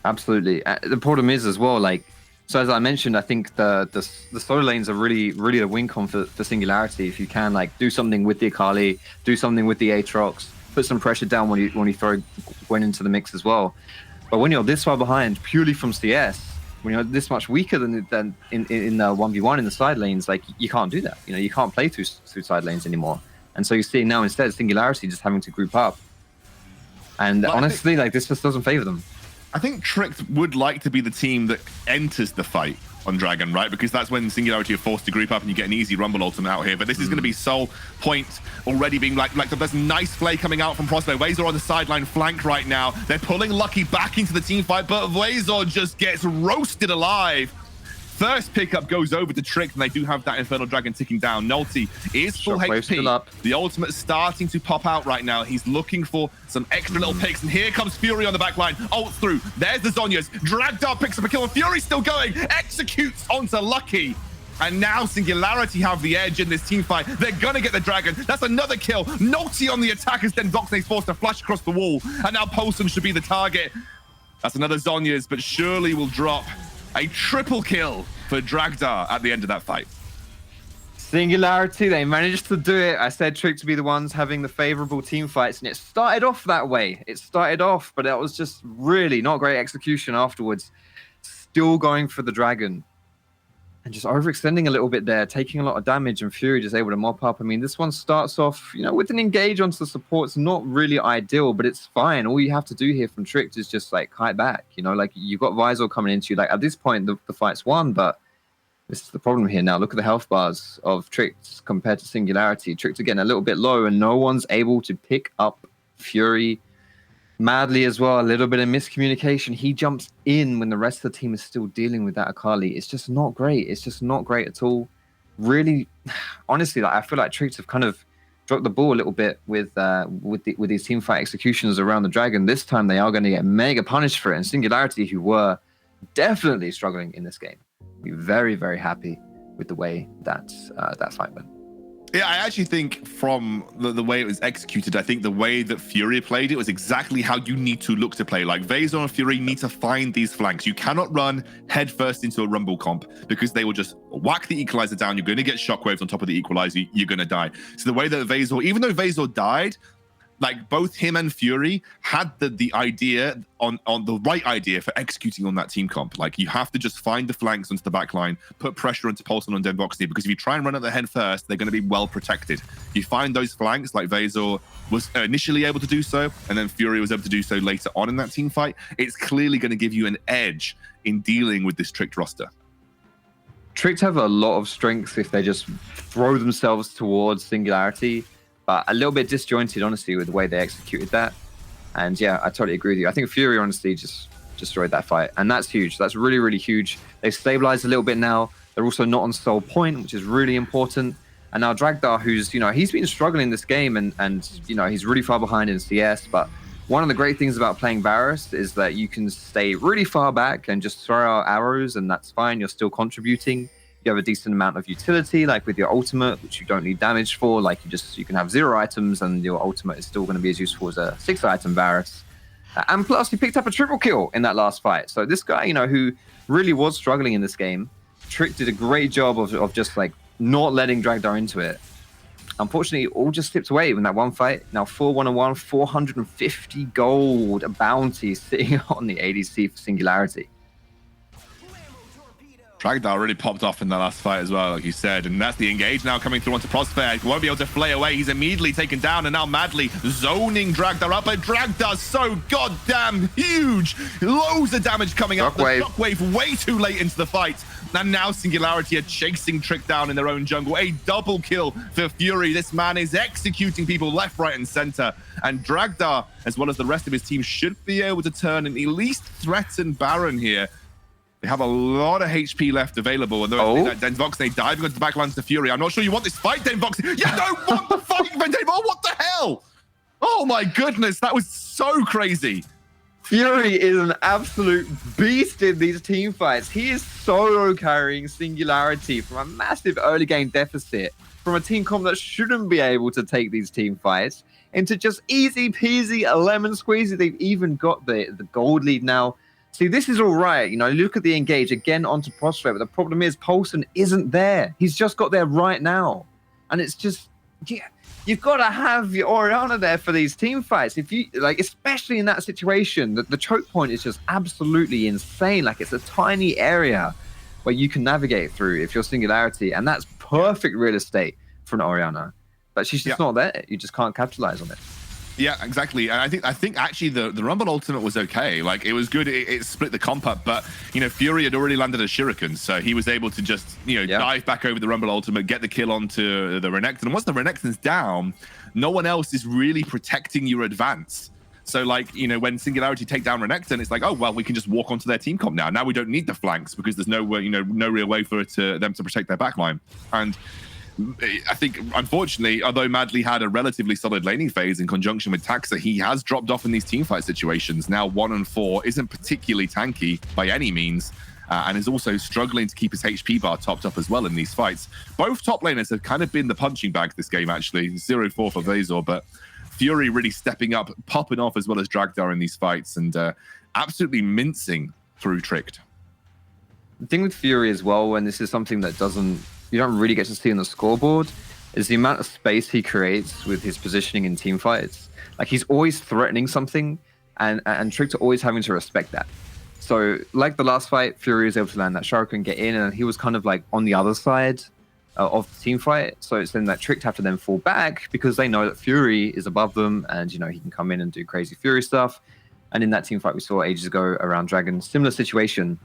Absolutely. The problem is as well, like, so as I mentioned, I think the solo lanes are really a win con for Singularity. If you can like do something with the Akali, do something with the Aatrox, put some pressure down when you throw Gwen into the mix as well. But when you're this far behind purely from CS, when you're this much weaker than in 1v1 in the side lanes, like you can't do that. You can't play through side lanes anymore. And so you're seeing now instead Singularity just having to group up. And honestly, like this just doesn't favor them. I think Tricked would like to be the team that enters the fight on Dragon, right? Because that's when Singularity are forced to group up and you get an easy Rumble ultimate out here. But this is going to be Soul Point already being like there's nice play coming out from Prospect. Wazor on the sideline flank right now. They're pulling Lucky back into the team fight, but Wazor just gets roasted alive. First pickup goes over to Tricked, and they do have that Infernal Dragon ticking down. Nulty is full Shockwave still up. HP. The ultimate starting to pop out right now. He's looking for some extra little picks, and here comes Fury on the back line. Ult through. There's the Zhonya's. Dragdar picks up a kill, and Fury's still going. Executes onto Lucky. And now Singularity have the edge in this team fight. They're gonna get the Dragon. That's another kill. Nulty on the attack as then Voxnay's forced to flash across the wall. And now Polson should be the target. That's another Zhonya's, but surely will drop a triple kill for Dragdar at the end of that fight. Singularity, they managed to do it. I said Trick to be the ones having the favorable team fights, and it started off that way. It started off, but that was just really not great execution afterwards. Still going for the Dragon. And just overextending a little bit there, taking a lot of damage, and Fury just able to mop up. I mean, this one starts off, with an engage onto the support's not really ideal, but it's fine. All you have to do here from Tricked is just like kite back. Like you've got Visor coming into you. Like at this point, the fight's won, but this is the problem here now. Look at the health bars of Tricked compared to Singularity. Tricked are getting a little bit low, and no one's able to pick up Fury. Madly as well, a little bit of miscommunication. He jumps in when the rest of the team is still dealing with that Akali. It's just not great. It's just not great at all. Really, honestly, I feel like Tricked have kind of dropped the ball a little bit with these team fight executions around the Dragon. This time they are going to get mega punished for it. And Singularity, who were definitely struggling in this game, be very, very happy with the way that fight went. Yeah, I actually think from the way it was executed, I think the way that Fury played it was exactly how you need to look to play. Like Vazor and Fury need to find these flanks. You cannot run headfirst into a Rumble comp because they will just whack the Equalizer down. You're going to get shockwaves on top of the Equalizer. You're going to die. So the way that Vazor, even though Vazor died, like both him and Fury had the idea on the right idea for executing on that team comp. Like you have to just find the flanks onto the back line, put pressure onto Polson and Denvoxy, because if you try and run at the head first, they're going to be well protected. You find those flanks, like Vazor was initially able to do so, and then Fury was able to do so later on in that team fight. It's clearly going to give you an edge in dealing with this Tricked roster. Tricked have a lot of strengths if they just throw themselves towards Singularity, but a little bit disjointed, honestly, with the way they executed that. And yeah, I totally agree with you. I think Fury, honestly, just destroyed that fight. And that's huge. That's really, really huge. They've stabilized a little bit now. They're also not on Soul Point, which is really important. And now Dragdar, who's, he's been struggling this game and he's really far behind in CS. But one of the great things about playing Varus is that you can stay really far back and just throw out arrows, and that's fine. You're still contributing. You have a decent amount of utility, like with your ultimate, which you don't need damage for. Like you can have 0 items, and your ultimate is still going to be as useful as a 6-item Varus. And plus, he picked up a triple kill in that last fight. So this guy, who really was struggling in this game, Trick did a great job of just like not letting Dragdar into it. Unfortunately, it all just slipped away in that one fight. Now 4-1-1, 450 gold bounty sitting on the ADC for Singularity. Dragdar really popped off in that last fight as well, like you said, and that's the engage now coming through onto Prospect. Won't be able to flay away. He's immediately taken down, and now Madly zoning Dragdar up, but Dragdar's so goddamn huge. Loads of damage coming up. The shockwave way too late into the fight. And now Singularity are chasing Trick down in their own jungle. A double kill for Fury. This man is executing people left, right, and center. And Dragdar, as well as the rest of his team, should be able to turn and at least threaten Baron here. They have a lot of HP left available, and Denvoxy diving onto the backlines to Fury. I'm not sure you want this fight, Denvoxy. You don't want the fight, Denvoxy. What the hell? Oh my goodness, that was so crazy. Fury is an absolute beast in these team fights. He is solo carrying Singularity from a massive early game deficit, from a team comp that shouldn't be able to take these team fights, into just easy peasy lemon squeezy. They've even got the gold lead now. See, this is all right. Look at the engage again onto Prospect, but the problem is Polson isn't there. He's just got there right now. And it's just you've got to have your Orianna there for these team fights. If you like, especially in that situation, the choke point is just absolutely insane. Like, it's a tiny area where you can navigate through if you're Singularity, and that's perfect real estate for an Orianna. But she's just not there. You just can't capitalize on it. Yeah, exactly. And I think actually the Rumble ultimate was okay. Like, it was good. It split the comp up, but Fury had already landed a shuriken, so he was able to just dive back over the Rumble ultimate, get the kill onto the Renekton. And once the Renekton's down, no one else is really protecting your advance. So like, when Singularity take down Renekton, it's like, oh well, we can just walk onto their team comp now. Now we don't need the flanks because there's no real way for them to protect their backline. And I think, unfortunately, although Madley had a relatively solid laning phase in conjunction with Taxa, he has dropped off in these teamfight situations. Now 1 and 4 isn't particularly tanky by any means, and is also struggling to keep his HP bar topped up as well in these fights. Both top laners have kind of been the punching bag this game, actually. 0-4 for Vazor, but Fury really stepping up, popping off as well as Dragdar in these fights, and absolutely mincing through Tricked. The thing with Fury as well, and this is something that you don't really get to see on the scoreboard, is the amount of space he creates with his positioning in team fights. Like, he's always threatening something, and Tricked are always having to respect that. So, like the last fight, Fury was able to land that shuriken, get in, and he was kind of like on the other side of the team fight. So it's then that Tricked have to then fall back because they know that Fury is above them, and he can come in and do crazy Fury stuff. And in that team fight we saw ages ago around Dragon, similar situation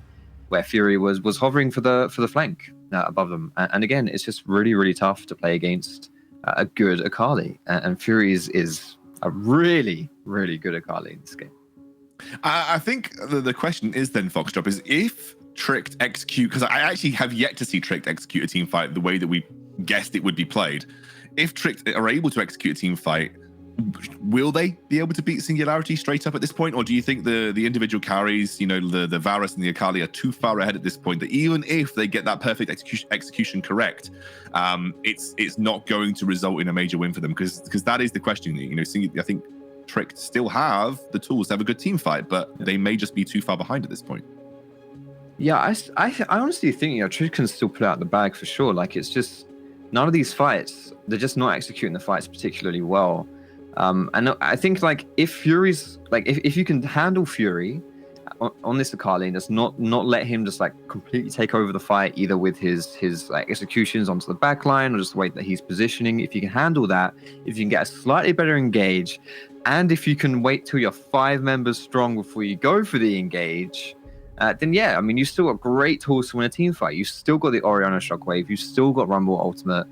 where Fury was hovering for the flank above them. And again, it's just really, really tough to play against a good Akali. And Fury is a really, really good Akali in this game. I think the question is then, Foxdrop, is if Tricked execute, because I actually have yet to see Tricked execute a team fight the way that we guessed it would be played. If Tricked are able to execute a team fight, will they be able to beat Singularity straight up at this point? Or do you think the individual carries, the Varus and the Akali are too far ahead at this point that even if they get that perfect execution correct, it's not going to result in a major win for them? Because that is the question. I think Tricked still have the tools to have a good team fight, but they may just be too far behind at this point. Yeah, I honestly think Tricked can still put out the bag for sure. Like, it's just none of these fights, they're just not executing the fights particularly well. And I think, like, if Fury's like, if you can handle Fury on this Akali and just not let him just like completely take over the fight, either with his like executions onto the back line or just the way that he's positioning, if you can handle that, if you can get a slightly better engage, and if you can wait till you're 5 members strong before you go for the engage, then yeah, I mean, you've still got great tools to win a team fight. You've still got the Orianna Shockwave, you've still got Rumble Ultimate,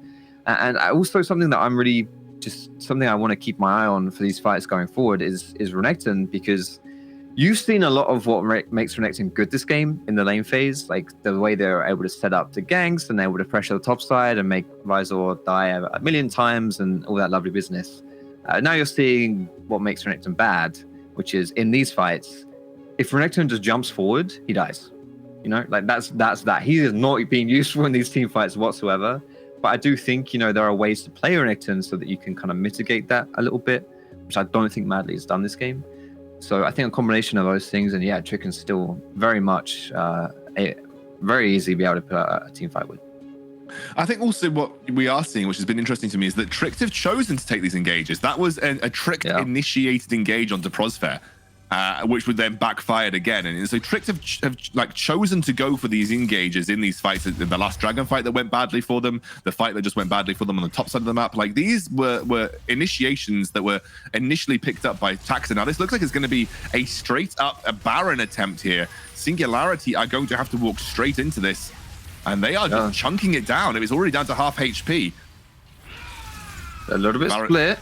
and also something that I'm really something I want to keep my eye on for these fights going forward is Renekton, because you've seen a lot of what makes Renekton good this game in the lane phase, like the way they're able to set up the ganks and they're able to pressure the top side and make Vizor die a million times and all that lovely business. Now you're seeing what makes Renekton bad, which is in these fights, if Renekton just jumps forward, he dies. Like that's that. He is not being useful in these team fights whatsoever. But I do think, there are ways to play Renekton so that you can kind of mitigate that a little bit, which I don't think Madley has done this game. So I think a combination of those things, and yeah, Trick can still very much, very easily be able to put out a team fight with. I think also what we are seeing, which has been interesting to me, is that Tricked have chosen to take these engages. That was a Tricked initiated engage onto Prosfair, which would then backfired again. And so Tricked have like chosen to go for these engages in these fights. In the last Dragon fight that went badly for them, the fight that just went badly for them on the top side of the map. Like, these were initiations that were initially picked up by Taxa. Now this looks like it's going to be a straight up Baron attempt here. Singularity are going to have to walk straight into this, and they are just chunking it down. It was already down to half HP. A little bit split.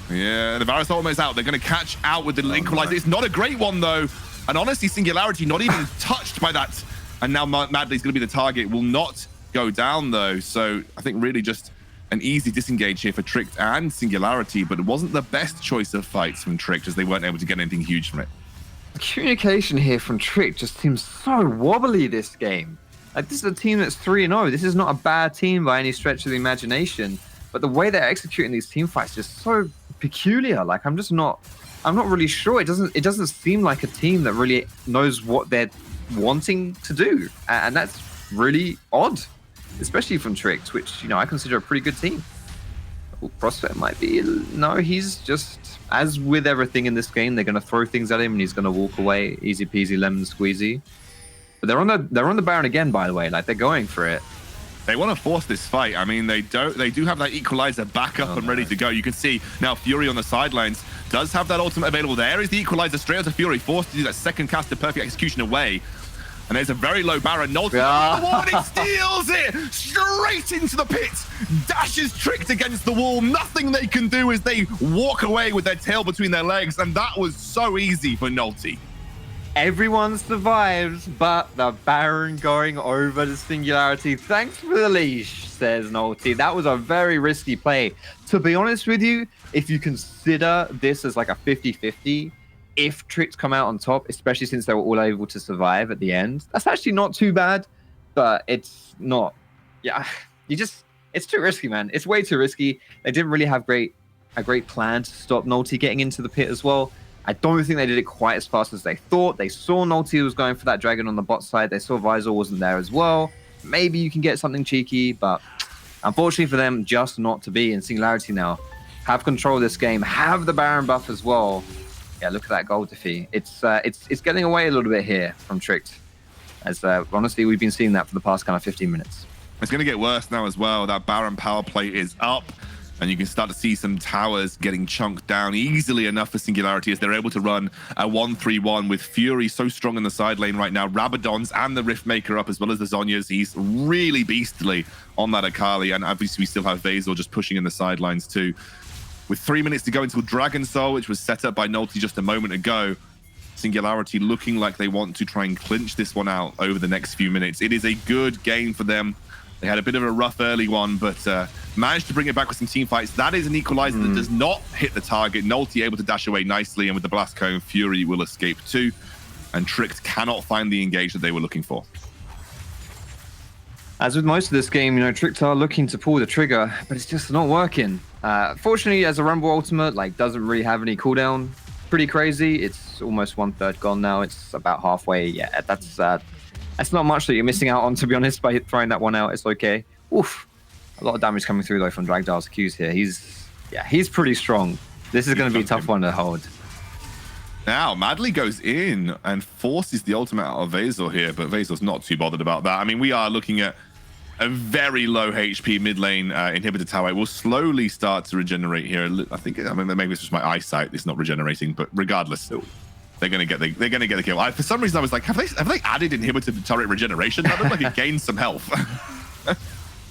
Yeah, the Varus ultimate's out. They're going to catch out with the equalizer. It's not a great one, though. And honestly, Singularity not even touched by that. And now Madley's going to be the target. Will not go down, though. So I think really just an easy disengage here for Tricked and Singularity. But it wasn't the best choice of fights from Tricked, as they weren't able to get anything huge from it. The communication here from Tricked just seems so wobbly this game. Like, this is a team that's 3-0. This is not a bad team by any stretch of the imagination. But the way they're executing these team fights is so peculiar. Like, I'm not really sure. It doesn't seem like a team that really knows what they're wanting to do, and that's really odd, especially from Tricked, which I consider a pretty good team. Prospect might be. No, he's just, as with everything in this game, they're going to throw things at him and he's going to walk away. Easy peasy lemon squeezy. But they're on the Baron again, by the way. Like, they're going for it. They want to force this fight. I mean, they do have that equalizer back up and ready to go. You can see now Fury on the sidelines does have that ultimate available. There is the equalizer straight onto Fury, forced to do that second cast of perfect execution away. And there's a very low Baron. Nolte the wall, and he steals it straight into the pit. Dashes Tricked against the wall. Nothing they can do as they walk away with their tail between their legs. And that was so easy for Nolte. Everyone survives, but the Baron going over to Singularity. Thanks for the leash, says Nolte. That was a very risky play. To be honest with you, if you consider this as like a 50-50, if Tricked come out on top, especially since they were all able to survive at the end, that's actually not too bad, but it's not. Yeah, it's too risky, man. It's way too risky. They didn't really have a great plan to stop Nolte getting into the pit as well. I don't think they did it quite as fast as they thought. They saw Nolte was going for that dragon on the bot side. They saw Visor wasn't there as well. Maybe you can get something cheeky, but unfortunately for them, just not to be. In Singularity now, have control of this game, have the Baron buff as well. Yeah, look at that gold defeat. It's getting away a little bit here from Tricked. As honestly, we've been seeing that for the past kind of 15 minutes. It's going to get worse now as well. That Baron power play is up. And you can start to see some towers getting chunked down easily enough for Singularity as they're able to run a 1-3-1 with Fury so strong in the side lane right now. Rabadon's and the Riftmaker up as well as the Zhonya's. He's really beastly on that Akali. And obviously we still have Vasil just pushing in the sidelines too. With 3 minutes to go until Dragon Soul, which was set up by Nolte just a moment ago, Singularity looking like they want to try and clinch this one out over the next few minutes. It is a good game for them. They had a bit of a rough early one, but managed to bring it back with some team fights. That is an equalizer that does not hit the target. Nolte able to dash away nicely, and with the Blast Cone, Fury will escape too. And Tricked cannot find the engage that they were looking for. As with most of this game, you know, Tricked are looking to pull the trigger, but it's just not working. Fortunately, as a Rumble ultimate, like, doesn't really have any cooldown. Pretty crazy. It's almost 1/3 gone now. It's about halfway. Yeah, that's not much that you're missing out on, to be honest, by throwing that one out. It's okay. Oof. A lot of damage coming through, though, from Dragdar's Qs here. He's pretty strong. This is going to be a tough one to hold. Now, Madley goes in and forces the ultimate out of Vasil here, but Vasil's not too bothered about that. I mean, we are looking at a very low HP mid lane inhibitor tower. It will slowly start to regenerate here. I mean, maybe it's just my eyesight. It's not regenerating, but regardless, they're gonna get the kill. For some reason, I was like, have they added inhibitor turret regeneration? That looks like it gains some health.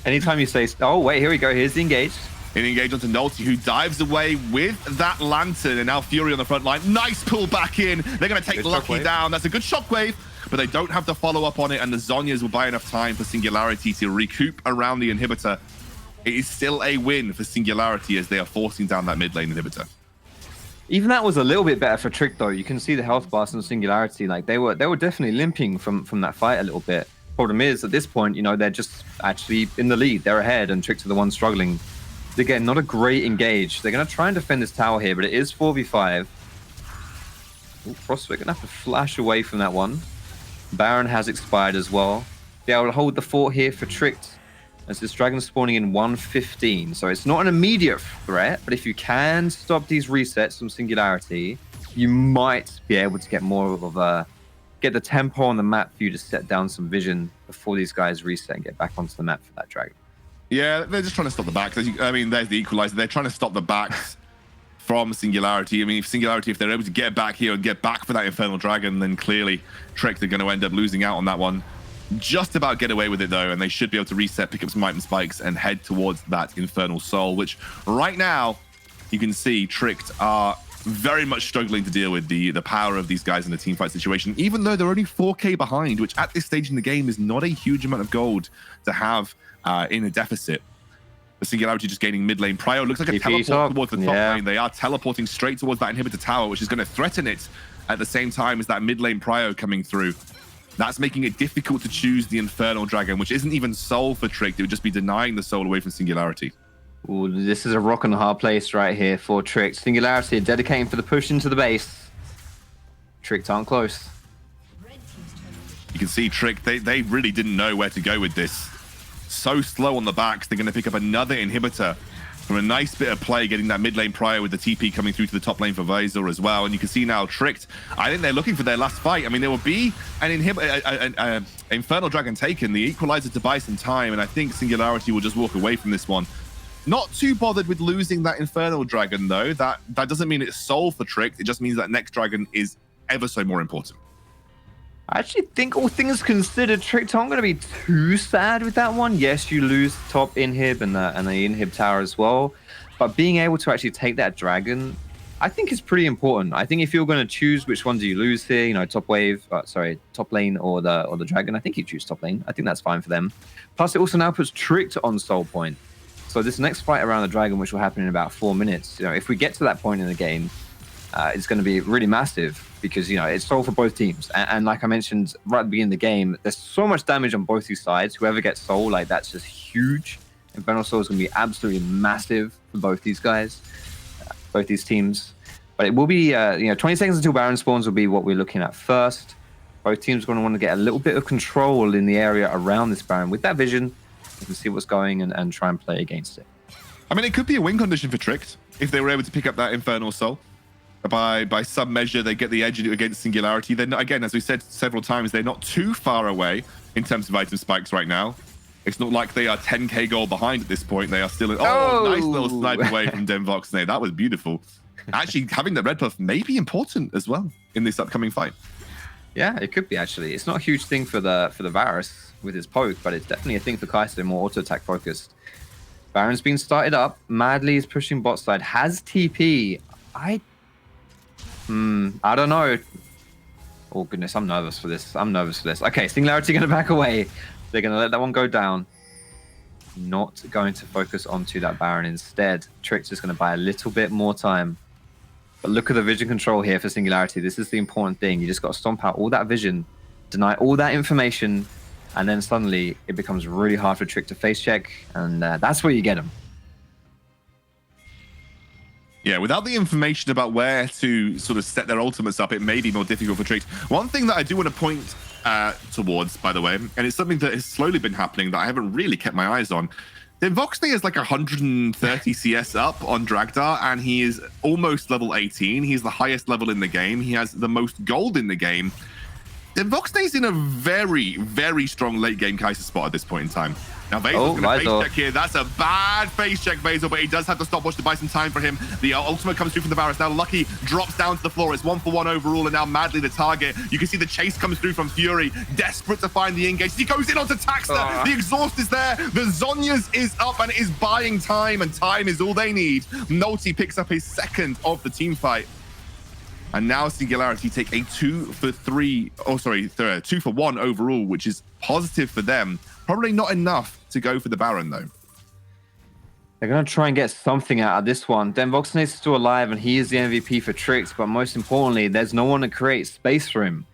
Anytime you say, oh wait, here we go. Here's the engage. An engage onto Nolte, who dives away with that lantern, and now Fury on the front line. Nice pull back in. They're gonna take Lucky down. That's a good shockwave, but they don't have to follow up on it, and the Zhonyas will buy enough time for Singularity to recoup around the inhibitor. It is still a win for Singularity as they are forcing down that mid lane inhibitor. Even that was a little bit better for Trick, though. You can see the health bars on Singularity. Like, they were definitely limping from that fight a little bit. Problem is, at this point, you know, they're just actually in the lead. They're ahead, and Tricks are the ones struggling. Again, not a great engage. They're going to try and defend this tower here, but it is 4v5. Ooh, Prospect going to have to flash away from that one. Baron has expired as well. Be able to hold the fort here for Tricked, as this dragon spawning in 115. So it's not an immediate threat, but if you can stop these resets from Singularity, you might be able to get more of a get the tempo on the map for you to set down some vision before these guys reset and get back onto the map for that dragon. Yeah, they're just trying to stop the backs. I mean, there's the equalizer. They're trying to stop the backs from Singularity. I mean, if they're able to get back here and get back for that Infernal Dragon, then clearly Tricked are going to end up losing out on that one. Just about get away with it, though, and they should be able to reset, pick up some item spikes, and head towards that Infernal Soul, which right now, you can see Tricked are very much struggling to deal with the power of these guys in the teamfight situation, even though they're only 4k behind, which at this stage in the game is not a huge amount of gold to have in a deficit. The Singularity just gaining mid lane. Prio looks like a teleport towards the top lane. They are teleporting straight towards that inhibitor tower, which is going to threaten it at the same time as that mid lane Prio coming through. That's making it difficult to choose the Infernal Dragon, which isn't even soul for Tricked. It would just be denying the soul away from Singularity. Ooh, this is a rock and a hard place right here for Tricked. Singularity dedicating for the push into the base. Tricked aren't close. You can see Tricked, they really didn't know where to go with this. So slow on the backs, they're going to pick up another inhibitor from a nice bit of play, getting that mid lane prior with the TP coming through to the top lane for Visor as well. And you can see now Tricked, I think they're looking for their last fight. I mean, there will be an Infernal Dragon taken, the Equalizer to buy some time, and I think Singularity will just walk away from this one. Not too bothered with losing that Infernal Dragon, though. That doesn't mean it's soul for Tricked. It just means that next dragon is ever so more important. I actually think, all things considered, Tricked aren't going to be too sad with that one. Yes, you lose top inhib and the inhib tower as well, but being able to actually take that dragon, I think is pretty important. I think if you're going to choose which one do you lose here, you know, top lane or the dragon, I think you choose top lane. I think that's fine for them. Plus, it also now puts Tricked on soul point. So this next fight around the dragon, which will happen in about 4 minutes, you know, if we get to that point in the game, it's going to be really massive because, you know, it's soul for both teams. And like I mentioned right at the beginning of the game, there's so much damage on both these sides. Whoever gets soul, like, that's just huge. Infernal Soul is going to be absolutely massive for both these guys, both these teams. But it will be, 20 seconds until Baron spawns will be what we're looking at first. Both teams are going to want to get a little bit of control in the area around this Baron. With that vision, you can see what's going and try and play against it. I mean, it could be a win condition for Tricked if they were able to pick up that Infernal Soul. By some measure, they get the edge against Singularity. Then again, as we said several times, they're not too far away in terms of item spikes right now. It's not like they are 10k goal behind at this point. They are still nice little snipe away from Denvoxnay. That was beautiful. Actually, having the red buff may be important as well in this upcoming fight. Yeah, it could be actually. It's not a huge thing for the Varus with his poke, but it's definitely a thing for Kai'Sa, more auto attack focused. Baron's been started up. Madly is pushing bot side. Has TP. I don't know. Oh goodness, I'm nervous for this. Okay, Singularity going to back away. They're going to let that one go down. Not going to focus onto that Baron instead. Trick's just going to buy a little bit more time. But look at the vision control here for Singularity. This is the important thing. You just got to stomp out all that vision, deny all that information, and then suddenly it becomes really hard for Trick to face check, and that's where you get him. Yeah, without the information about where to sort of set their ultimates up, it may be more difficult for Tricked. One thing that I do want to point towards, by the way, and it's something that has slowly been happening that I haven't really kept my eyes on. Denvoxnay is like 130 CS up on Dragdar, and he is almost level 18. He's the highest level in the game. He has the most gold in the game. Denvoxnay's in a very, very strong late game Kai'Sa spot at this point in time. Now, Basil's going to face check here. That's a bad face check, Basil, but he does have the stopwatch to buy some time for him. The ultimate comes through from the Varus. Now, Lucky drops down to the floor. It's 1-for-1 overall, and now Madly the target. You can see the chase comes through from Fury. Desperate to find the engage. He goes in onto Taxter. The exhaust is there. The Zhonya's is up, and it is buying time, and time is all they need. Nolty picks up his second of the team fight. And now Singularity take a 2-for-1 overall, which is positive for them. Probably not enough to go for the Baron, though. They're going to try and get something out of this one. Denvoxnay is still alive, and he is the MVP for Tricks, but most importantly, there's no one to create space for him.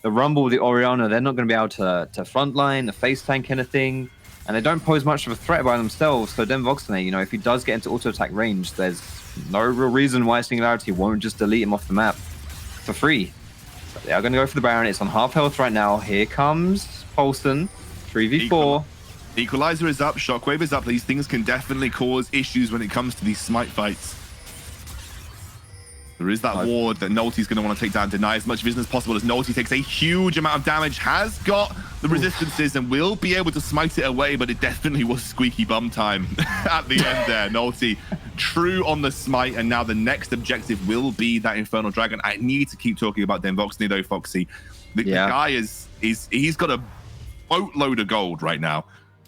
The Rumble, the Orianna, they're not going to be able to frontline, the face tank anything, and they don't pose much of a threat by themselves. So Denvoxnay, you know, if he does get into auto attack range, there's no real reason why Singularity won't just delete him off the map for free. But they are going to go for the Baron. It's on half health right now. Here comes Paulson. 3v4. Equalizer is up, Shockwave is up. These things can definitely cause issues when it comes to these smite fights. There is that ward that Nolty's going to want to take down, deny as much vision as possible as Nolty takes a huge amount of damage, has got the resistances and will be able to smite it away, but it definitely was squeaky bum time at the end there. Nolty true on the smite, and now the next objective will be that Infernal Dragon. I need to keep talking about Denvoxnay though, Foxy. The guy he's got a boatload of gold right now.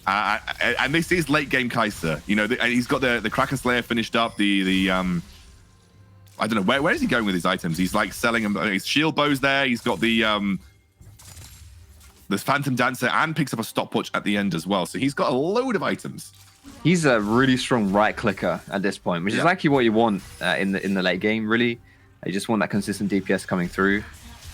And this is late game Kai'Sa. You know, he's got the Kraken Slayer finished up, I don't know, where is he going with his items? He's like selling them. His shield bow's there. He's got the Phantom Dancer and picks up a stopwatch at the end as well. So he's got a load of items. He's a really strong right clicker at this point, which is actually what you want in the late game, really. You just want that consistent DPS coming through.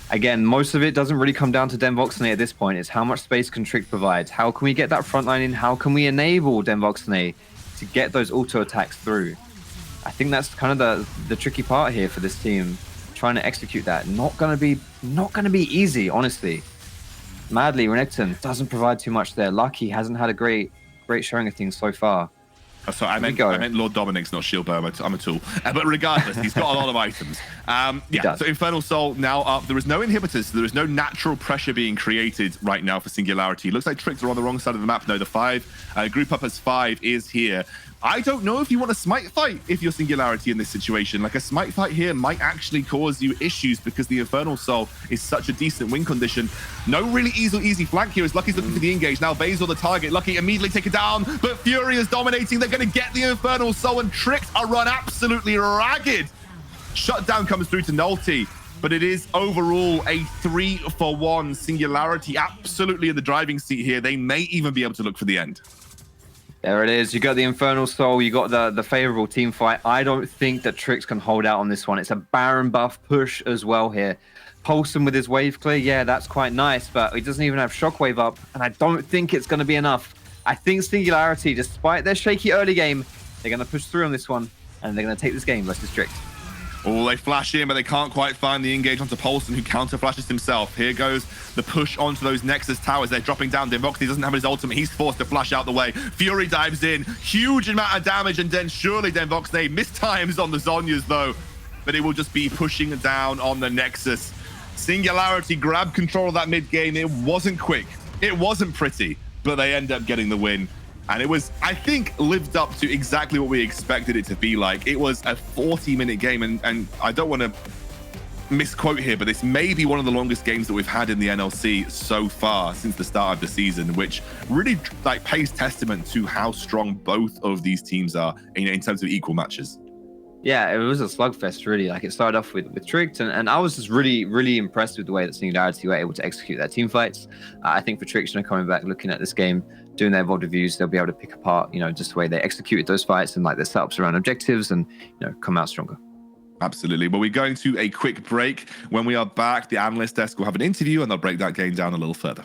Again, most of it doesn't really come down to Denvoxnay at this point. It's how much space can Trick provide? How can we get that frontline in? How can we enable Denvoxnay to get those auto attacks through? I think that's kind of the tricky part here for this team, trying to execute that. Not gonna be easy, honestly. Madly, Renekton doesn't provide too much there. Lucky hasn't had a great showing of things so far. Sorry, I meant Lord Dominic's, not Shield Bearer. I'm a tool. But regardless, he's got a lot of items. So Infernal Soul now up. There is no inhibitors, so there is no natural pressure being created right now for Singularity. Looks like Tricks are on the wrong side of the map. No, the 5 group up as 5 is here. I don't know if you want a smite fight if you're Singularity in this situation. Like, a smite fight here might actually cause you issues because the Infernal Soul is such a decent win condition. No really easy flank here as Lucky's looking for the engage. Now Basil the target. Lucky immediately take it down, but Fury is dominating. They're going to get the Infernal Soul, and Tricks are run absolutely ragged. Shutdown comes through to Nulty, but it is overall a 3-for-1. Singularity absolutely in the driving seat here. They may even be able to look for the end. There it is. You got the Infernal Soul. You got the favorable team fight. I don't think that Tricks can hold out on this one. It's a Baron buff push as well here. Paulson with his wave clear. Yeah, that's quite nice, but he doesn't even have Shockwave up, and I don't think it's going to be enough. I think Singularity, despite their shaky early game, they're going to push through on this one, and they're going to take this game versus Tricks. Oh, they flash in, but they can't quite find the engage onto Paulson, who counter flashes himself. Here goes the push onto those Nexus towers. They're dropping down. Devoxy doesn't have his ultimate. He's forced to flash out the way. Fury dives in. Huge amount of damage, and then surely Devoxy mistimes on the Zhonyas, though. But it will just be pushing down on the Nexus. Singularity grabbed control of that mid game. It wasn't quick. It wasn't pretty, but they end up getting the win. And it was, I think, lived up to exactly what we expected it to be like. It was a 40-minute game, and I don't want to misquote here, but this may be one of the longest games that we've had in the NLC so far since the start of the season, which really like pays testament to how strong both of these teams are in terms of equal matches. Yeah, it was a slugfest, really. Like, it started off with Tricks, and I was just really impressed with the way that Singularity were able to execute their team fights. I think for Tricks, coming back, looking at this game, doing their VOD reviews, they'll be able to pick apart, just the way they executed those fights and like their setups around objectives, and come out stronger. Absolutely. Well, we're going to a quick break. When we are back, the analyst desk will have an interview, and they'll break that game down a little further.